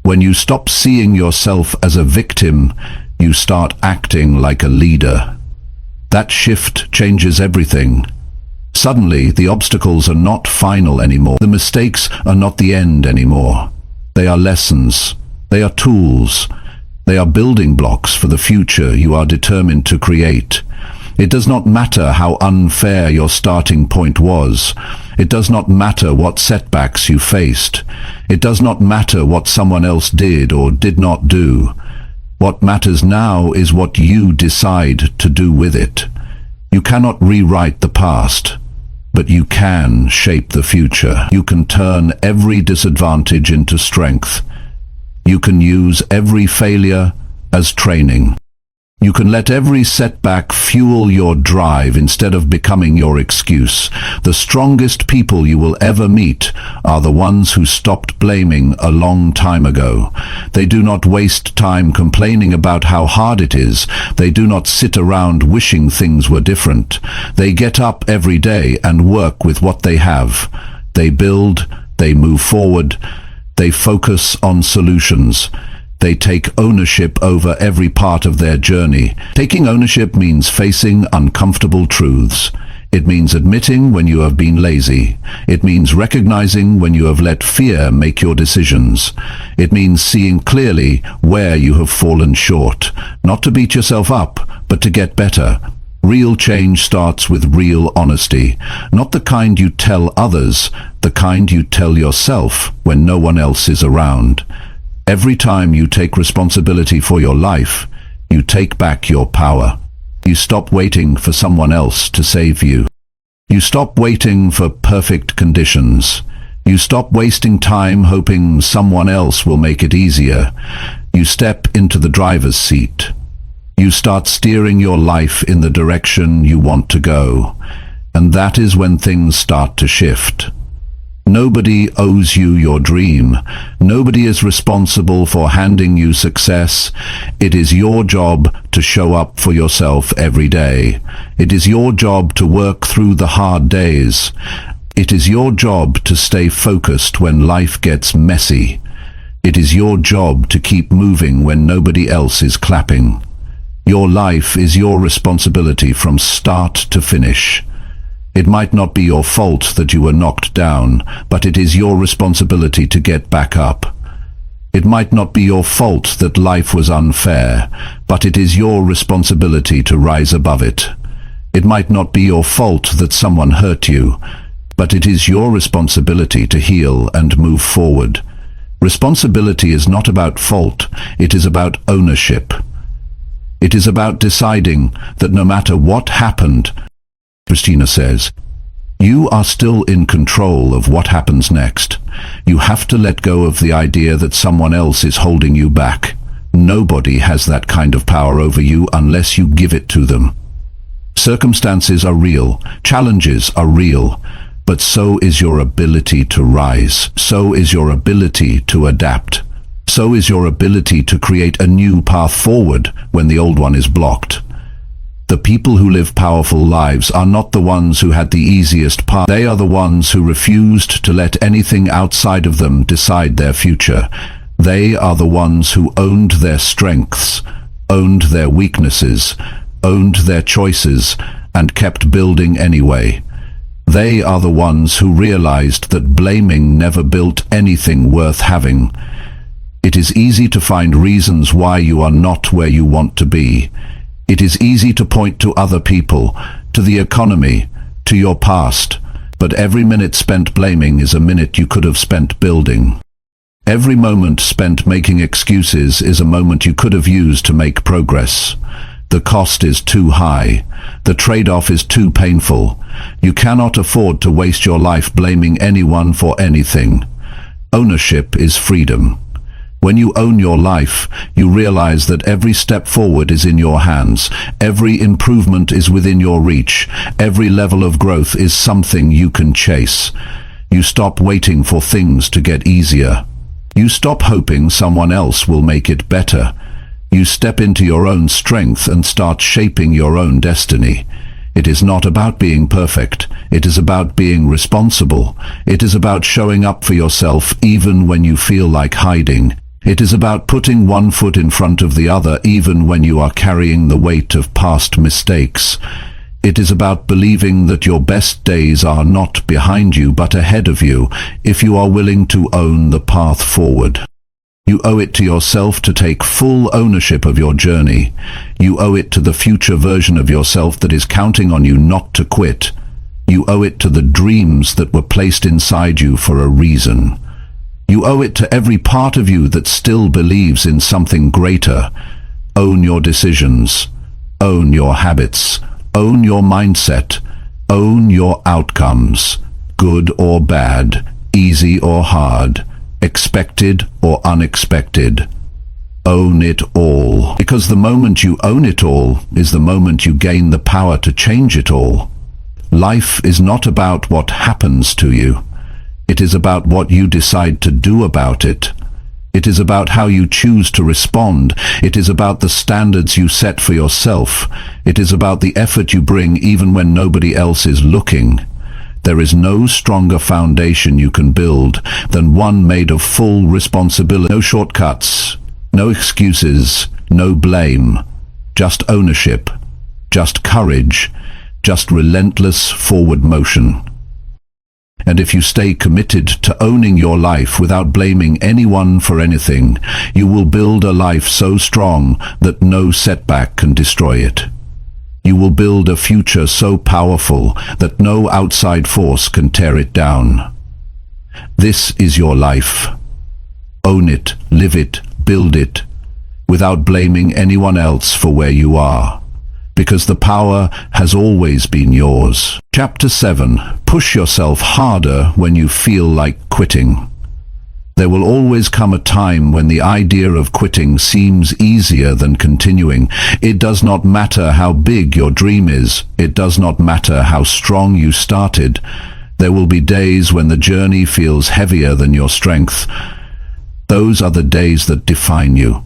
When you stop seeing yourself as a victim, you start acting like a leader. That shift changes everything. Suddenly, the obstacles are not final anymore. The mistakes are not the end anymore. They are lessons. They are tools. They are building blocks for the future you are determined to create. It does not matter how unfair your starting point was. It does not matter what setbacks you faced. It does not matter what someone else did or did not do. What matters now is what you decide to do with it. You cannot rewrite the past, but you can shape the future. You can turn every disadvantage into strength. You can use every failure as training. You can let every setback fuel your drive instead of becoming your excuse. The strongest people you will ever meet are the ones who stopped blaming a long time ago. They do not waste time complaining about how hard it is. They do not sit around wishing things were different. They get up every day and work with what they have. They build, they move forward, they focus on solutions. They take ownership over every part of their journey. Taking ownership means facing uncomfortable truths. It means admitting when you have been lazy. It means recognizing when you have let fear make your decisions. It means seeing clearly where you have fallen short. Not to beat yourself up, but to get better. Real change starts with real honesty. Not the kind you tell others, the kind you tell yourself when no one else is around. Every time you take responsibility for your life, you take back your power. You stop waiting for someone else to save you. You stop waiting for perfect conditions. You stop wasting time hoping someone else will make it easier. You step into the driver's seat. You start steering your life in the direction you want to go. And that is when things start to shift. Nobody owes you your dream. Nobody is responsible for handing you success. It is your job to show up for yourself every day. It is your job to work through the hard days. It is your job to stay focused when life gets messy. It is your job to keep moving when nobody else is clapping. Your life is your responsibility from start to finish. It might not be your fault that you were knocked down, but it is your responsibility to get back up. It might not be your fault that life was unfair, but it is your responsibility to rise above it. It might not be your fault that someone hurt you, but it is your responsibility to heal and move forward. Responsibility is not about fault, it is about ownership. It is about deciding that no matter what happened, Christina says, you are still in control of what happens next. You have to let go of the idea that someone else is holding you back. Nobody has that kind of power over you unless you give it to them. Circumstances are real, challenges are real, but so is your ability to rise. So is your ability to adapt. So is your ability to create a new path forward when the old one is blocked. The people who live powerful lives are not the ones who had the easiest path. They are the ones who refused to let anything outside of them decide their future. They are the ones who owned their strengths, owned their weaknesses, owned their choices, and kept building anyway. They are the ones who realized that blaming never built anything worth having. It is easy to find reasons why you are not where you want to be. It is easy to point to other people, to the economy, to your past, but every minute spent blaming is a minute you could have spent building. Every moment spent making excuses is a moment you could have used to make progress. The cost is too high. The trade-off is too painful. You cannot afford to waste your life blaming anyone for anything. Ownership is freedom. When you own your life, you realize that every step forward is in your hands. Every improvement is within your reach. Every level of growth is something you can chase. You stop waiting for things to get easier. You stop hoping someone else will make it better. You step into your own strength and start shaping your own destiny. It is not about being perfect. It is about being responsible. It is about showing up for yourself even when you feel like hiding. It is about putting one foot in front of the other even when you are carrying the weight of past mistakes. It is about believing that your best days are not behind you but ahead of you if you are willing to own the path forward. You owe it to yourself to take full ownership of your journey. You owe it to the future version of yourself that is counting on you not to quit. You owe it to the dreams that were placed inside you for a reason. You owe it to every part of you that still believes in something greater. Own your decisions. Own your habits. Own your mindset. Own your outcomes. Good or bad. Easy or hard. Expected or unexpected. Own it all. Because the moment you own it all is the moment you gain the power to change it all. Life is not about what happens to you. It is about what you decide to do about it. It is about how you choose to respond. It is about the standards you set for yourself. It is about the effort you bring even when nobody else is looking. There is no stronger foundation you can build than one made of full responsibility. No shortcuts, no excuses, no blame. Just ownership, just courage, just relentless forward motion. And if you stay committed to owning your life without blaming anyone for anything, you will build a life so strong that no setback can destroy it. You will build a future so powerful that no outside force can tear it down. This is your life. Own it, live it, build it, without blaming anyone else for where you are. Because the power has always been yours. Chapter 7. Push yourself harder when you feel like quitting. There will always come a time when the idea of quitting seems easier than continuing. It does not matter how big your dream is. It does not matter how strong you started. There will be days when the journey feels heavier than your strength. Those are the days that define you.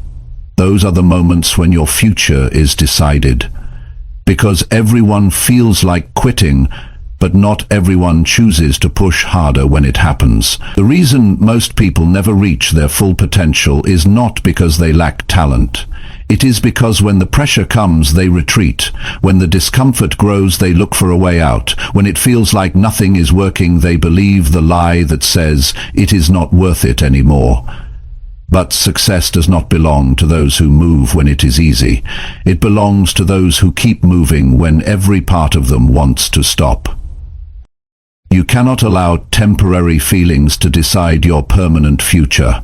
Those are the moments when your future is decided. Because everyone feels like quitting, but not everyone chooses to push harder when it happens. The reason most people never reach their full potential is not because they lack talent. It is because when the pressure comes, they retreat. When the discomfort grows, they look for a way out. When it feels like nothing is working, they believe the lie that says it is not worth it anymore. But success does not belong to those who move when it is easy. It belongs to those who keep moving when every part of them wants to stop. You cannot allow temporary feelings to decide your permanent future.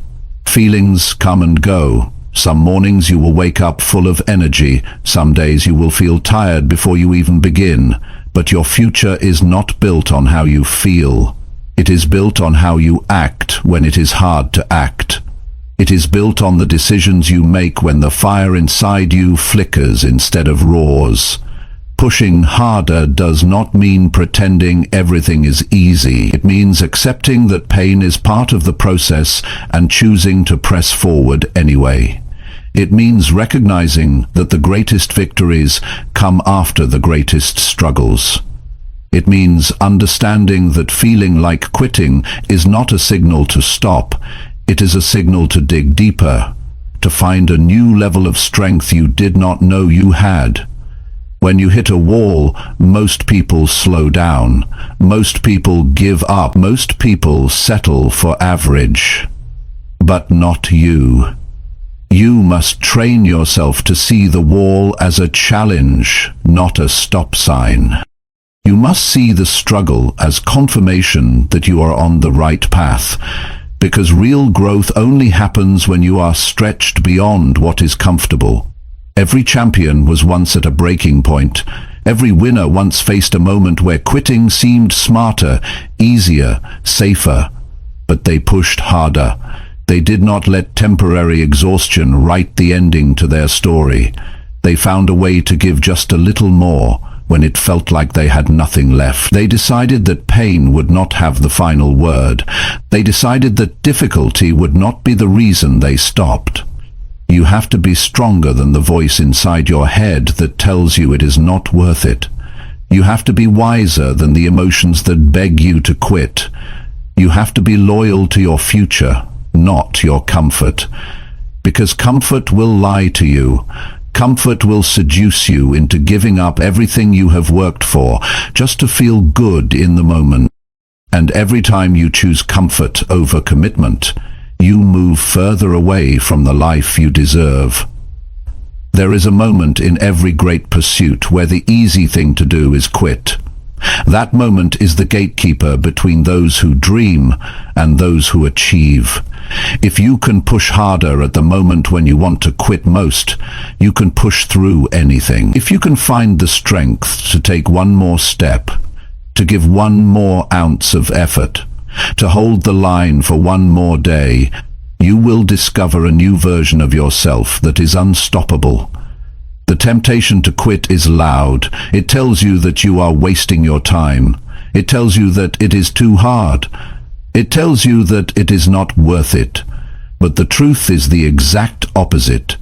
Feelings come and go. Some mornings you will wake up full of energy. Some days you will feel tired before you even begin. But your future is not built on how you feel. It is built on how you act when it is hard to act. It is built on the decisions you make when the fire inside you flickers instead of roars. Pushing harder does not mean pretending everything is easy. It means accepting that pain is part of the process and choosing to press forward anyway. It means recognizing that the greatest victories come after the greatest struggles. It means understanding that feeling like quitting is not a signal to stop. It is a signal to dig deeper, to find a new level of strength you did not know you had. When you hit a wall, most people slow down. Most people give up. Most people settle for average. But not you. You must train yourself to see the wall as a challenge, not a stop sign. You must see the struggle as confirmation that you are on the right path, because real growth only happens when you are stretched beyond what is comfortable. Every champion was once at a breaking point. Every winner once faced a moment where quitting seemed smarter, easier, safer. But they pushed harder. They did not let temporary exhaustion write the ending to their story. They found a way to give just a little more when it felt like they had nothing left. They decided that pain would not have the final word. They decided that difficulty would not be the reason they stopped. You have to be stronger than the voice inside your head that tells you it is not worth it. You have to be wiser than the emotions that beg you to quit. You have to be loyal to your future, not your comfort. Because comfort will lie to you. Comfort will seduce you into giving up everything you have worked for, just to feel good in the moment. And every time you choose comfort over commitment, you move further away from the life you deserve. There is a moment in every great pursuit where the easy thing to do is quit. That moment is the gatekeeper between those who dream and those who achieve. If you can push harder at the moment when you want to quit most, you can push through anything. If you can find the strength to take one more step, to give one more ounce of effort, to hold the line for one more day, you will discover a new version of yourself that is unstoppable. The temptation to quit is loud. It tells you that you are wasting your time. It tells you that it is too hard. It tells you that it is not worth it. But the truth is the exact opposite.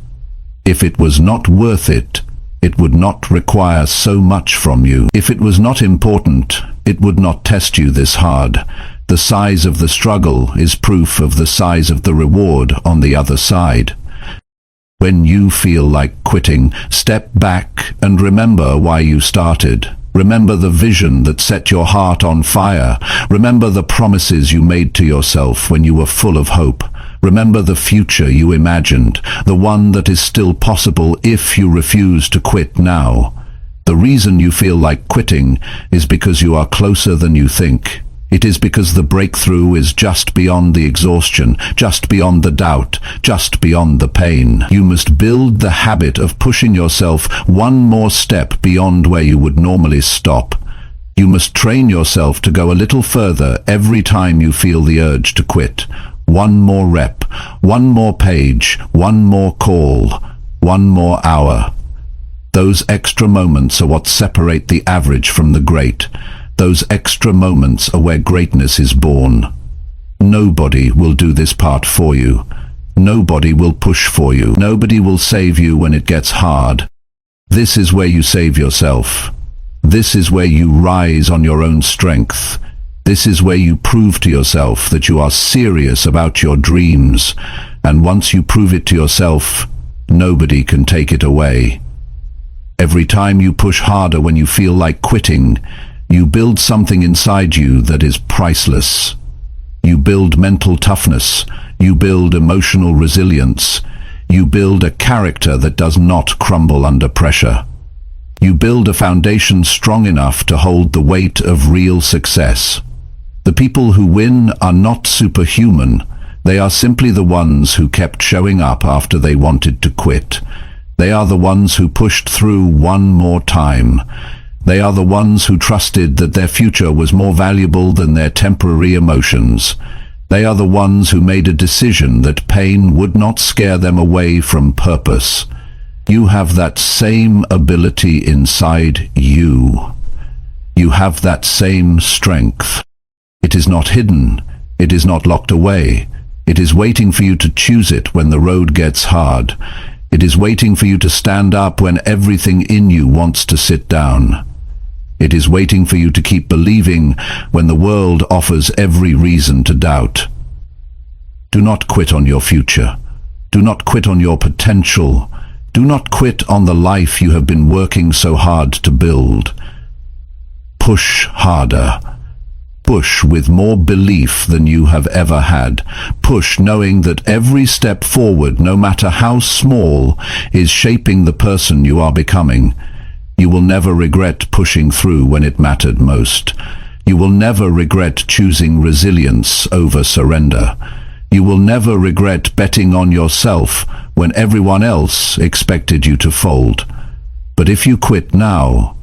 If it was not worth it, it would not require so much from you. If it was not important, it would not test you this hard. The size of the struggle is proof of the size of the reward on the other side. When you feel like quitting, step back and remember why you started. Remember the vision that set your heart on fire. Remember the promises you made to yourself when you were full of hope. Remember the future you imagined, the one that is still possible if you refuse to quit now. The reason you feel like quitting is because you are closer than you think. It is because the breakthrough is just beyond the exhaustion, just beyond the doubt, just beyond the pain. You must build the habit of pushing yourself one more step beyond where you would normally stop. You must train yourself to go a little further every time you feel the urge to quit. One more rep, one more page, one more call, one more hour. Those extra moments are what separate the average from the great. Those extra moments are where greatness is born. Nobody will do this part for you. Nobody will push for you. Nobody will save you when it gets hard. This is where you save yourself. This is where you rise on your own strength. This is where you prove to yourself that you are serious about your dreams. And once you prove it to yourself, nobody can take it away. Every time you push harder when you feel like quitting, you build something inside you that is priceless. You build mental toughness. You build emotional resilience. You build a character that does not crumble under pressure. You build a foundation strong enough to hold the weight of real success. The people who win are not superhuman. They are simply the ones who kept showing up after they wanted to quit. They are the ones who pushed through one more time. They are the ones who trusted that their future was more valuable than their temporary emotions. They are the ones who made a decision that pain would not scare them away from purpose. You have that same ability inside you. You have that same strength. It is not hidden. It is not locked away. It is waiting for you to choose it when the road gets hard. It is waiting for you to stand up when everything in you wants to sit down. It is waiting for you to keep believing when the world offers every reason to doubt. Do not quit on your future. Do not quit on your potential. Do not quit on the life you have been working so hard to build. Push harder. Push with more belief than you have ever had. Push knowing that every step forward, no matter how small, is shaping the person you are becoming. You will never regret pushing through when it mattered most. You will never regret choosing resilience over surrender. You will never regret betting on yourself when everyone else expected you to fold. But if you quit now,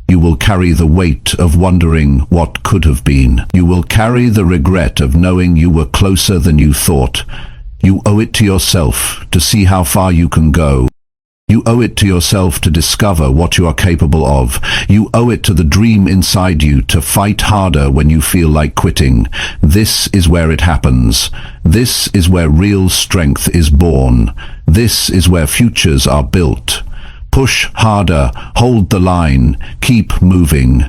you will carry the weight of wondering what could have been. You will carry the regret of knowing you were closer than you thought. You owe it to yourself to see how far you can go. You owe it to yourself to discover what you are capable of. You owe it to the dream inside you to fight harder when you feel like quitting. This is where it happens. This is where real strength is born. This is where futures are built. Push harder, hold the line, keep moving.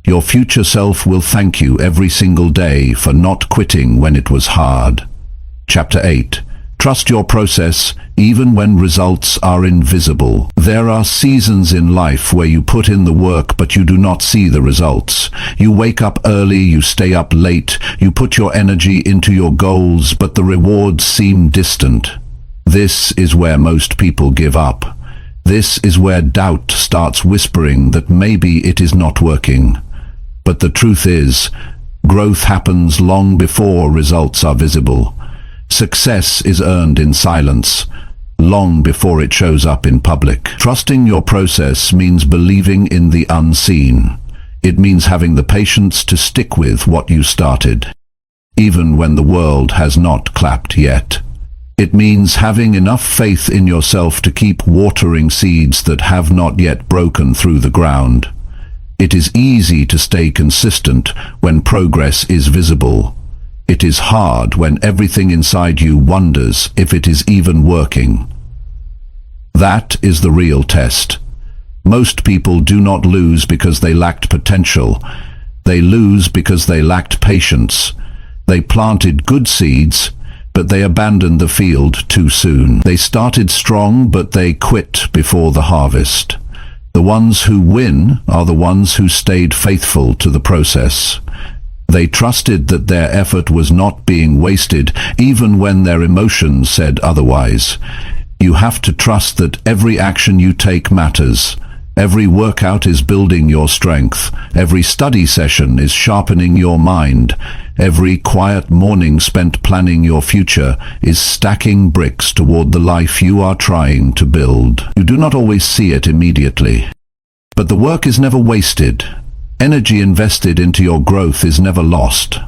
Your future self will thank you every single day for not quitting when it was hard. Chapter 8. Trust your process, even when results are invisible. There are seasons in life where you put in the work but you do not see the results. You wake up early, you stay up late, you put your energy into your goals, but the rewards seem distant. This is where most people give up. This is where doubt starts whispering that maybe it is not working. But the truth is, growth happens long before results are visible. Success is earned in silence, long before it shows up in public. Trusting your process means believing in the unseen. It means having the patience to stick with what you started, even when the world has not clapped yet. It means having enough faith in yourself to keep watering seeds that have not yet broken through the ground. It is easy to stay consistent when progress is visible. It is hard when everything inside you wonders if it is even working. That is the real test. Most people do not lose because they lacked potential. They lose because they lacked patience. They planted good seeds, but they abandoned the field too soon. They started strong, but they quit before the harvest. The ones who win are the ones who stayed faithful to the process. They trusted that their effort was not being wasted, even when their emotions said otherwise. You have to trust that every action you take matters. Every workout is building your strength. Every study session is sharpening your mind. Every quiet morning spent planning your future is stacking bricks toward the life you are trying to build. You do not always see it immediately, but the work is never wasted. Energy invested into your growth is never lost.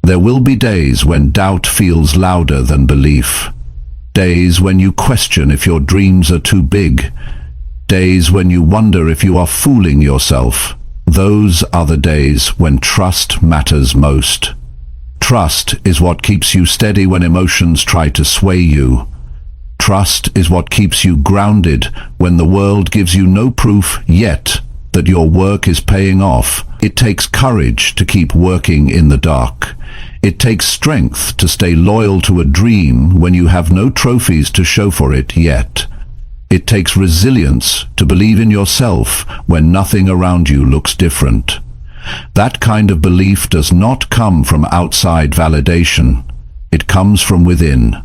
There will be days when doubt feels louder than belief. Days when you question if your dreams are too big. Days when you wonder if you are fooling yourself. Those are the days when trust matters most. Trust is what keeps you steady when emotions try to sway you. Trust is what keeps you grounded when the world gives you no proof yet that your work is paying off. It takes courage to keep working in the dark. It takes strength to stay loyal to a dream when you have no trophies to show for it yet. It takes resilience to believe in yourself when nothing around you looks different. That kind of belief does not come from outside validation. It comes from within.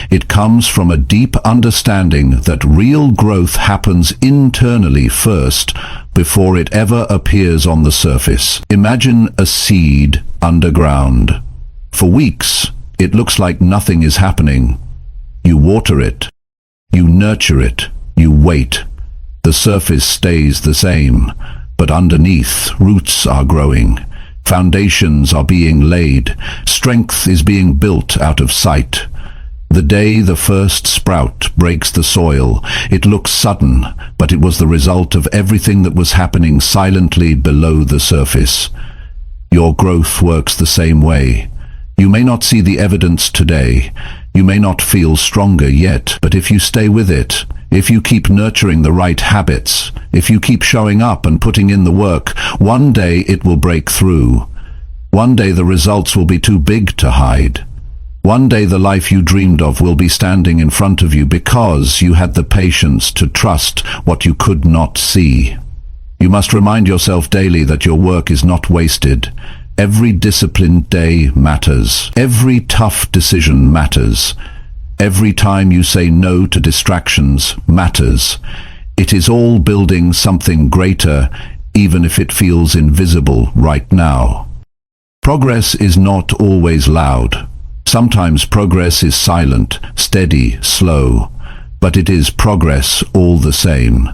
It comes from a deep understanding that real growth happens internally first, before it ever appears on the surface. Imagine a seed underground. For weeks, It looks like nothing is happening. You water it. You nurture it. You wait. The surface stays the same, but underneath, roots are growing. Foundations are being laid. Strength is being built out of sight. The day the first sprout breaks the soil, it looks sudden, but it was the result of everything that was happening silently below the surface. Your growth works the same way. You may not see the evidence today. You may not feel stronger yet, but if you stay with it, if you keep nurturing the right habits, if you keep showing up and putting in the work, one day it will break through. One day the results will be too big to hide. One day the life you dreamed of will be standing in front of you because you had the patience to trust what you could not see. You must remind yourself daily that your work is not wasted. Every disciplined day matters. Every tough decision matters. Every time you say no to distractions matters. It is all building something greater, even if it feels invisible right now. Progress is not always loud. Sometimes progress is silent, steady, slow, but it is progress all the same.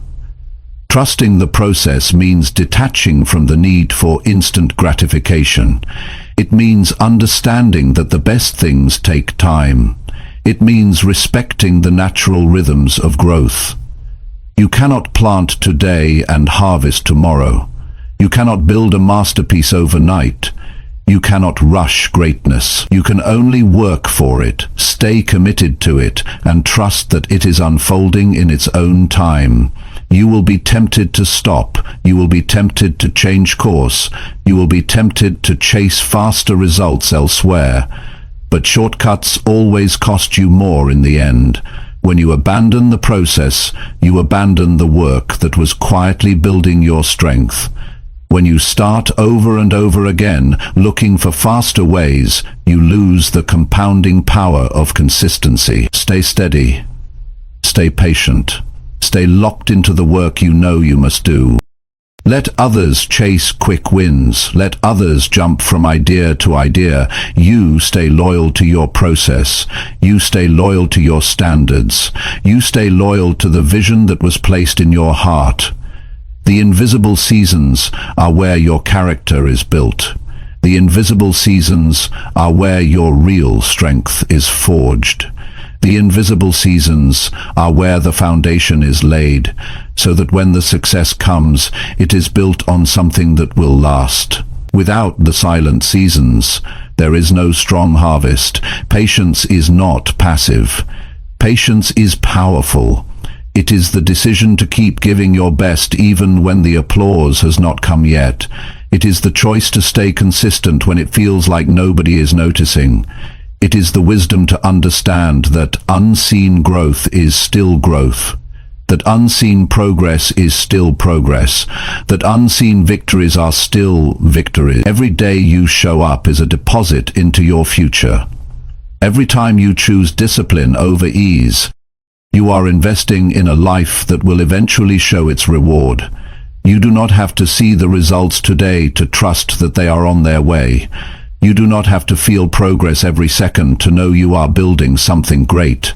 Trusting the process means detaching from the need for instant gratification. It means understanding that the best things take time. It means respecting the natural rhythms of growth. You cannot plant today and harvest tomorrow. You cannot build a masterpiece overnight. You cannot rush greatness. You can only work for it, stay committed to it, and trust that it is unfolding in its own time. You will be tempted to stop. You will be tempted to change course. You will be tempted to chase faster results elsewhere. But shortcuts always cost you more in the end. When you abandon the process, you abandon the work that was quietly building your strength. When you start over and over again, looking for faster ways, you lose the compounding power of consistency. Stay steady. Stay patient. Stay locked into the work you know you must do. Let others chase quick wins. Let others jump from idea to idea. You stay loyal to your process. You stay loyal to your standards. You stay loyal to the vision that was placed in your heart. The invisible seasons are where your character is built. The invisible seasons are where your real strength is forged. The invisible seasons are where the foundation is laid, so that when the success comes, it is built on something that will last. Without the silent seasons, there is no strong harvest. Patience is not passive. Patience is powerful. It is the decision to keep giving your best even when the applause has not come yet. It is the choice to stay consistent when it feels like nobody is noticing. It is the wisdom to understand that unseen growth is still growth, that unseen progress is still progress, that unseen victories are still victories. Every day you show up is a deposit into your future. Every time you choose discipline over ease, you are investing in a life that will eventually show its reward. You do not have to see the results today to trust that they are on their way. You do not have to feel progress every second to know you are building something great.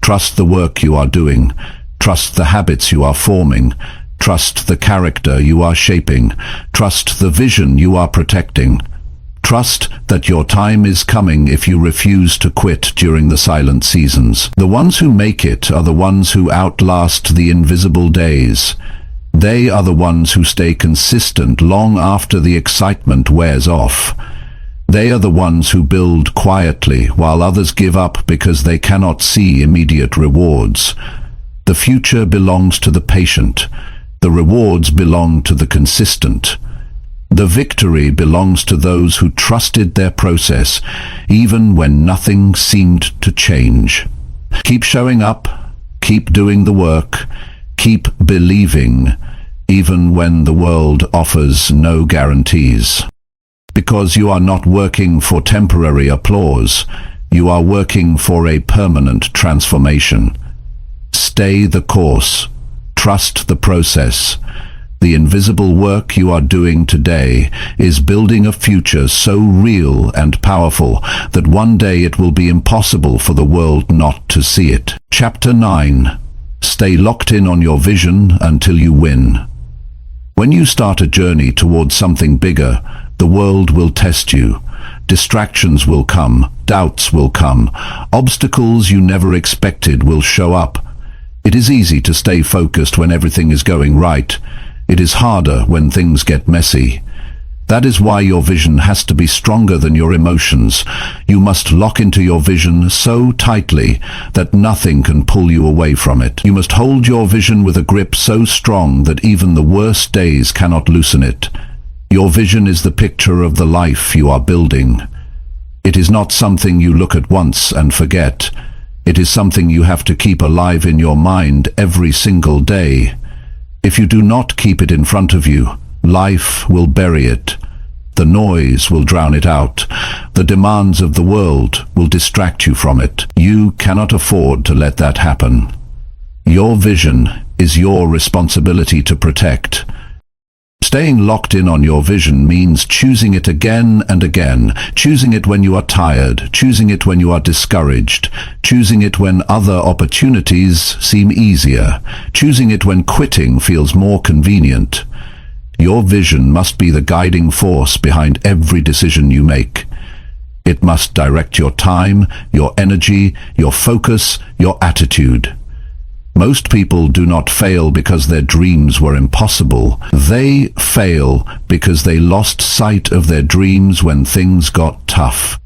Trust the work you are doing. Trust the habits you are forming. Trust the character you are shaping. Trust the vision you are protecting. Trust that your time is coming if you refuse to quit during the silent seasons. The ones who make it are the ones who outlast the invisible days. They are the ones who stay consistent long after the excitement wears off. They are the ones who build quietly while others give up because they cannot see immediate rewards. The future belongs to the patient. The rewards belong to the consistent. The victory belongs to those who trusted their process, even when nothing seemed to change. Keep showing up, keep doing the work, keep believing, even when the world offers no guarantees. Because you are not working for temporary applause, you are working for a permanent transformation. Stay the course. Trust the process. The invisible work you are doing today is building a future so real and powerful that one day it will be impossible for the world not to see it. Chapter 9. Stay locked in on your vision until you win. When you start a journey towards something bigger, the world will test you. Distractions will come, doubts will come, obstacles you never expected will show up. It is easy to stay focused when everything is going right. It is harder when things get messy. That is why your vision has to be stronger than your emotions. You must lock into your vision so tightly that nothing can pull you away from it. You must hold your vision with a grip so strong that even the worst days cannot loosen it. Your vision is the picture of the life you are building. It is not something you look at once and forget. It is something you have to keep alive in your mind every single day. If you do not keep it in front of you, life will bury it. The noise will drown it out. The demands of the world will distract you from it. You cannot afford to let that happen. Your vision is your responsibility to protect. Staying locked in on your vision means choosing it again and again, choosing it when you are tired, choosing it when you are discouraged, choosing it when other opportunities seem easier, choosing it when quitting feels more convenient. Your vision must be the guiding force behind every decision you make. It must direct your time, your energy, your focus, your attitude. Most people do not fail because their dreams were impossible. They fail because they lost sight of their dreams when things got tough.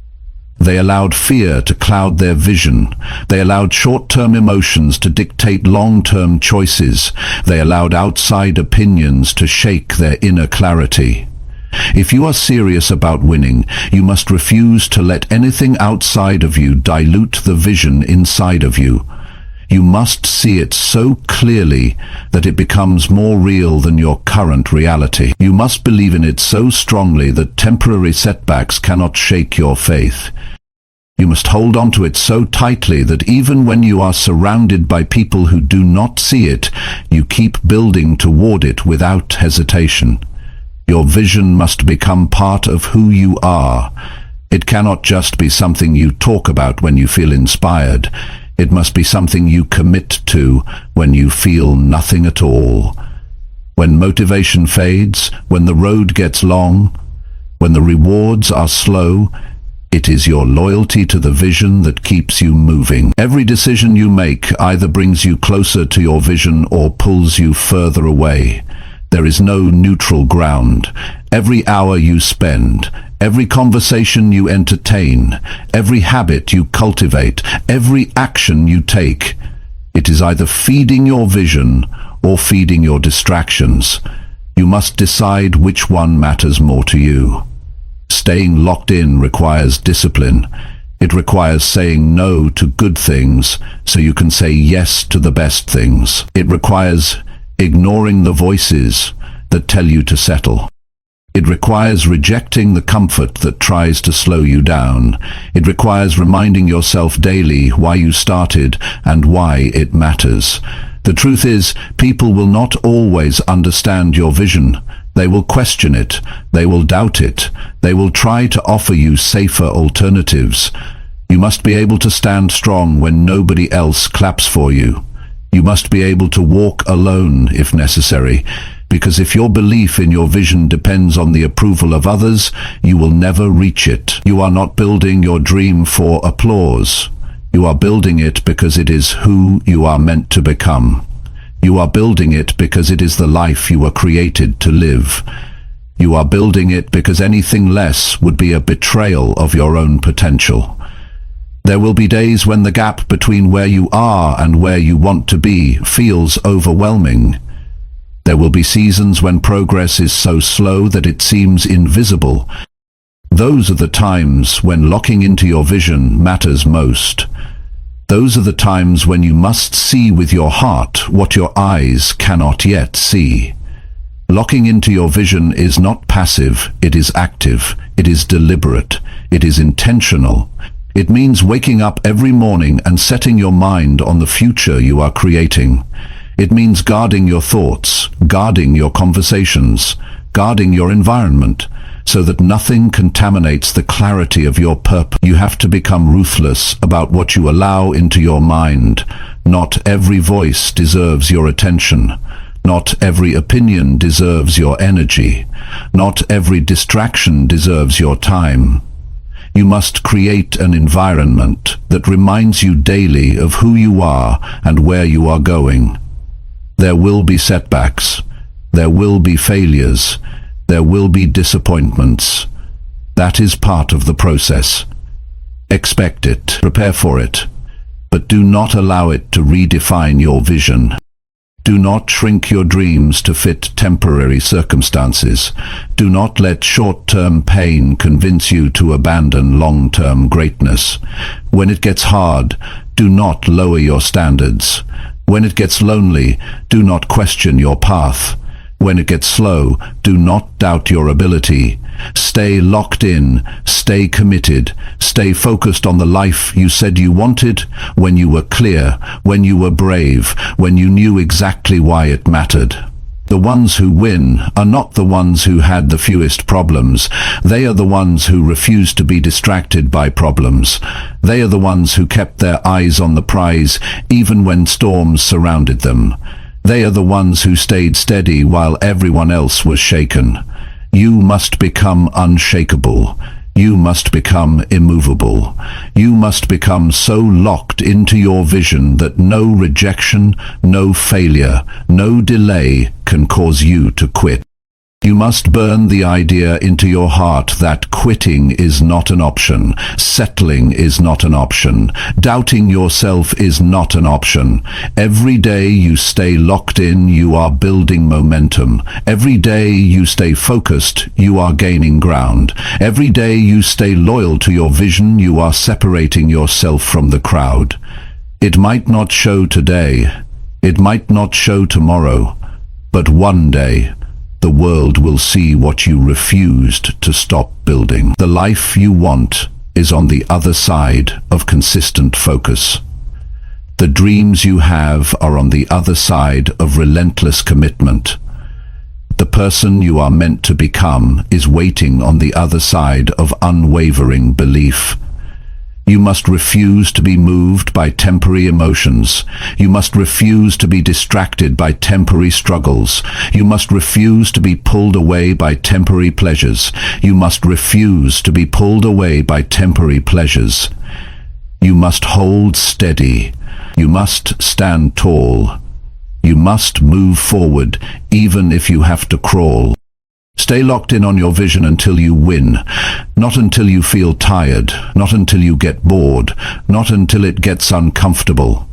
They allowed fear to cloud their vision. They allowed short-term emotions to dictate long-term choices. They allowed outside opinions to shake their inner clarity. If you are serious about winning, you must refuse to let anything outside of you dilute the vision inside of you. You must see it so clearly that it becomes more real than your current reality. You must believe in it so strongly that temporary setbacks cannot shake your faith. You must hold on to it so tightly that even when you are surrounded by people who do not see it, you keep building toward it without hesitation. Your vision must become part of who you are. It cannot just be something you talk about when you feel inspired. It must be something you commit to when you feel nothing at all. When motivation fades, when the road gets long, when the rewards are slow, it is your loyalty to the vision that keeps you moving. Every decision you make either brings you closer to your vision or pulls you further away. There is no neutral ground. Every hour you spend, every conversation you entertain, every habit you cultivate, every action you take, it is either feeding your vision or feeding your distractions. You must decide which one matters more to you. Staying locked in requires discipline. It requires saying no to good things so you can say yes to the best things. It requires ignoring the voices that tell you to settle. It requires rejecting the comfort that tries to slow you down. It requires reminding yourself daily why you started and why it matters. The truth is, people will not always understand your vision. They will question it. They will doubt it. They will try to offer you safer alternatives. You must be able to stand strong when nobody else claps for you. You must be able to walk alone if necessary, because if your belief in your vision depends on the approval of others, you will never reach it. You are not building your dream for applause. You are building it because it is who you are meant to become. You are building it because it is the life you were created to live. You are building it because anything less would be a betrayal of your own potential. There will be days when the gap between where you are and where you want to be feels overwhelming. There will be seasons when progress is so slow that it seems invisible. Those are the times when locking into your vision matters most. Those are the times when you must see with your heart what your eyes cannot yet see. Locking into your vision is not passive, it is active, it is deliberate, it is intentional. It means waking up every morning and setting your mind on the future you are creating. It means guarding your thoughts, guarding your conversations, guarding your environment, so that nothing contaminates the clarity of your purpose. You have to become ruthless about what you allow into your mind. Not every voice deserves your attention. Not every opinion deserves your energy. Not every distraction deserves your time. You must create an environment that reminds you daily of who you are and where you are going. There will be setbacks. There will be failures. There will be disappointments. That is part of the process. Expect it, prepare for it, but do not allow it to redefine your vision. Do not shrink your dreams to fit temporary circumstances. Do not let short-term pain convince you to abandon long-term greatness. When it gets hard, do not lower your standards. When it gets lonely, do not question your path. When it gets slow, do not doubt your ability. Stay locked in, stay committed, stay focused on the life you said you wanted, when you were clear, when you were brave, when you knew exactly why it mattered. The ones who win are not the ones who had the fewest problems. They are the ones who refused to be distracted by problems. They are the ones who kept their eyes on the prize even when storms surrounded them. They are the ones who stayed steady while everyone else was shaken. You must become unshakable. You must become immovable. You must become so locked into your vision that no rejection, no failure, no delay can cause you to quit. You must burn the idea into your heart that quitting is not an option, settling is not an option, doubting yourself is not an option. Every day you stay locked in, you are building momentum. Every day you stay focused, you are gaining ground. Every day you stay loyal to your vision, you are separating yourself from the crowd. It might not show today, it might not show tomorrow, but one day, the world will see what you refused to stop building. The life you want is on the other side of consistent focus. The dreams you have are on the other side of relentless commitment. The person you are meant to become is waiting on the other side of unwavering belief. You must refuse to be moved by temporary emotions. You must refuse to be distracted by temporary struggles. You must refuse to be pulled away by temporary pleasures. You must refuse to be pulled away by temporary pleasures. You must hold steady. You must stand tall. You must move forward, even if you have to crawl. Stay locked in on your vision until you win, not until you feel tired, not until you get bored, not until it gets uncomfortable.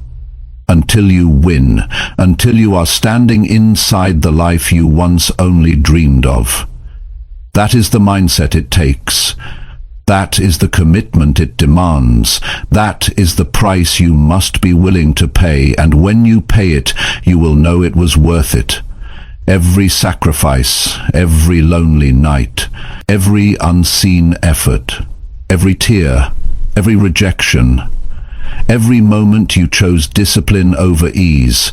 Until you win, until you are standing inside the life you once only dreamed of. That is the mindset it takes. That is the commitment it demands. That is the price you must be willing to pay, and when you pay it, you will know it was worth it. Every sacrifice, every lonely night, every unseen effort, every tear, every rejection, every moment you chose discipline over ease.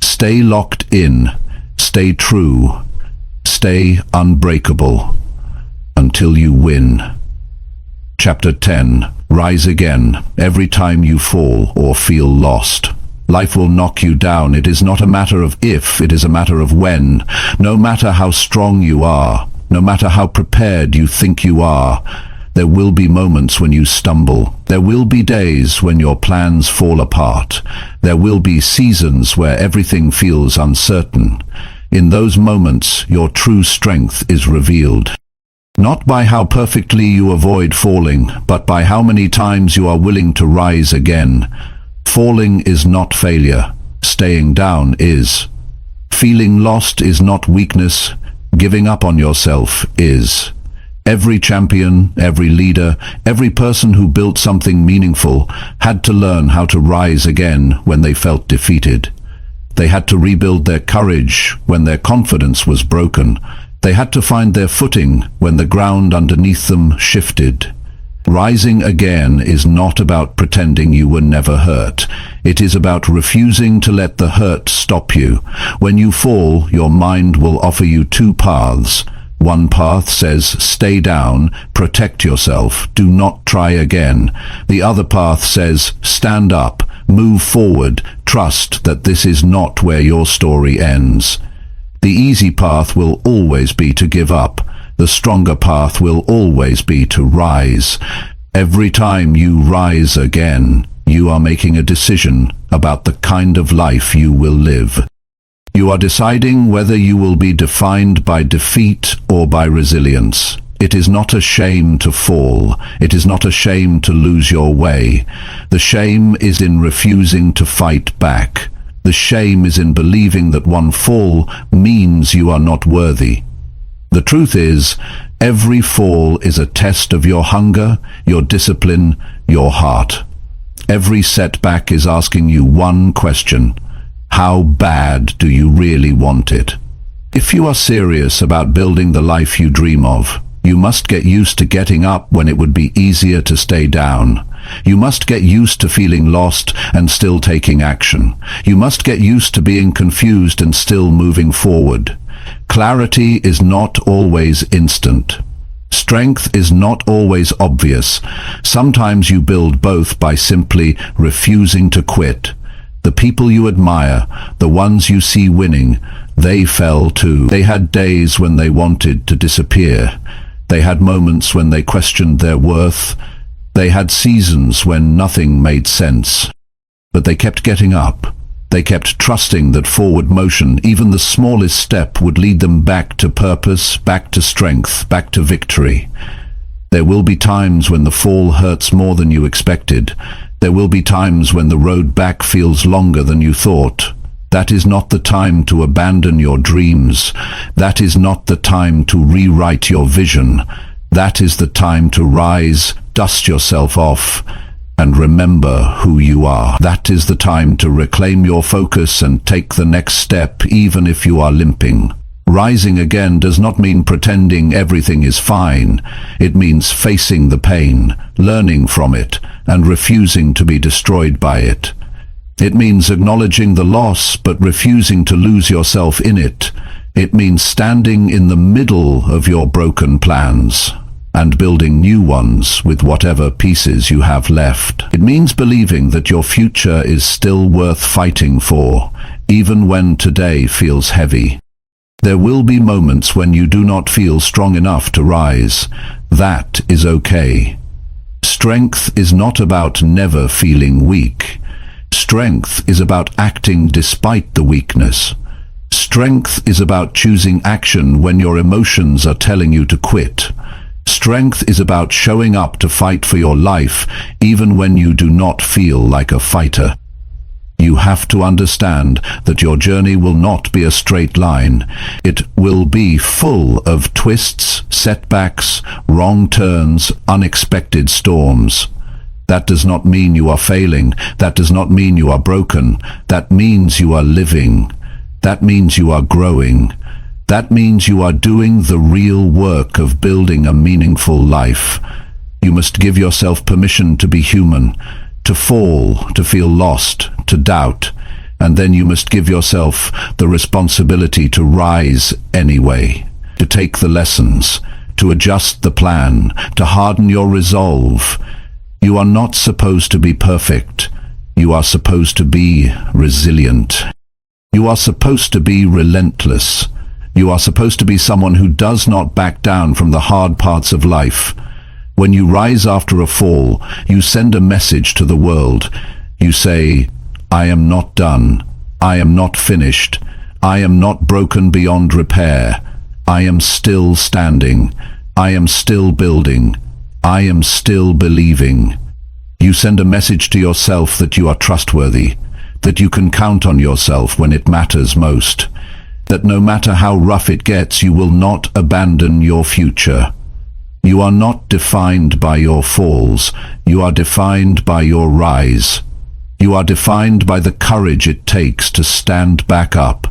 Stay locked in, stay true, stay unbreakable, until you win. Chapter 10. Rise again, every time you fall or feel lost. Life will knock you down. It is not a matter of if, it is a matter of when. No matter how strong you are, no matter how prepared you think you are, there will be moments when you stumble. There will be days when your plans fall apart. There will be seasons where everything feels uncertain. In those moments, your true strength is revealed. Not by how perfectly you avoid falling, but by how many times you are willing to rise again. Falling is not failure. Staying down is. Feeling lost is not weakness. Giving up on yourself is. Every champion, every leader, every person who built something meaningful had to learn how to rise again when they felt defeated. They had to rebuild their courage when their confidence was broken. They had to find their footing when the ground underneath them shifted. Rising again is not about pretending you were never hurt. It is about refusing to let the hurt stop you. When you fall, your mind will offer you two paths. One path says, stay down, protect yourself, do not try again. The other path says, stand up, move forward, trust that this is not where your story ends. The easy path will always be to give up. The stronger path will always be to rise. Every time you rise again, you are making a decision about the kind of life you will live. You are deciding whether you will be defined by defeat or by resilience. It is not a shame to fall. It is not a shame to lose your way. The shame is in refusing to fight back. The shame is in believing that one fall means you are not worthy. The truth is, every fall is a test of your hunger, your discipline, your heart. Every setback is asking you one question: how bad do you really want it? If you are serious about building the life you dream of, you must get used to getting up when it would be easier to stay down. You must get used to feeling lost and still taking action. You must get used to being confused and still moving forward. Clarity is not always instant. Strength is not always obvious. Sometimes you build both by simply refusing to quit. The people you admire, the ones you see winning, they fell too. They had days when they wanted to disappear. They had moments when they questioned their worth. They had seasons when nothing made sense. But they kept getting up. They kept trusting that forward motion, even the smallest step, would lead them back to purpose, back to strength, back to victory. There will be times when the fall hurts more than you expected. There will be times when the road back feels longer than you thought. That is not the time to abandon your dreams. That is not the time to rewrite your vision. That is the time to rise, dust yourself off, and remember who you are. That is the time to reclaim your focus and take the next step, even if you are limping. Rising again does not mean pretending everything is fine. It means facing the pain, learning from it, and refusing to be destroyed by it. It means acknowledging the loss, but refusing to lose yourself in it. It means standing in the middle of your broken plans and building new ones with whatever pieces you have left. It means believing that your future is still worth fighting for, even when today feels heavy. There will be moments when you do not feel strong enough to rise. That is okay. Strength is not about never feeling weak. Strength is about acting despite the weakness. Strength is about choosing action when your emotions are telling you to quit. Strength is about showing up to fight for your life, even when you do not feel like a fighter. You have to understand that your journey will not be a straight line. It will be full of twists, setbacks, wrong turns, unexpected storms. That does not mean you are failing. That does not mean you are broken. That means you are living. That means you are growing. That means you are doing the real work of building a meaningful life. You must give yourself permission to be human, to fall, to feel lost, to doubt, and then you must give yourself the responsibility to rise anyway, to take the lessons, to adjust the plan, to harden your resolve. You are not supposed to be perfect. You are supposed to be resilient. You are supposed to be relentless. You are supposed to be someone who does not back down from the hard parts of life. When you rise after a fall, you send a message to the world. You say, I am not done. I am not finished. I am not broken beyond repair. I am still standing. I am still building. I am still believing. You send a message to yourself that you are trustworthy, that you can count on yourself when it matters most, that no matter how rough it gets, you will not abandon your future. You are not defined by your falls. You are defined by your rise. You are defined by the courage it takes to stand back up,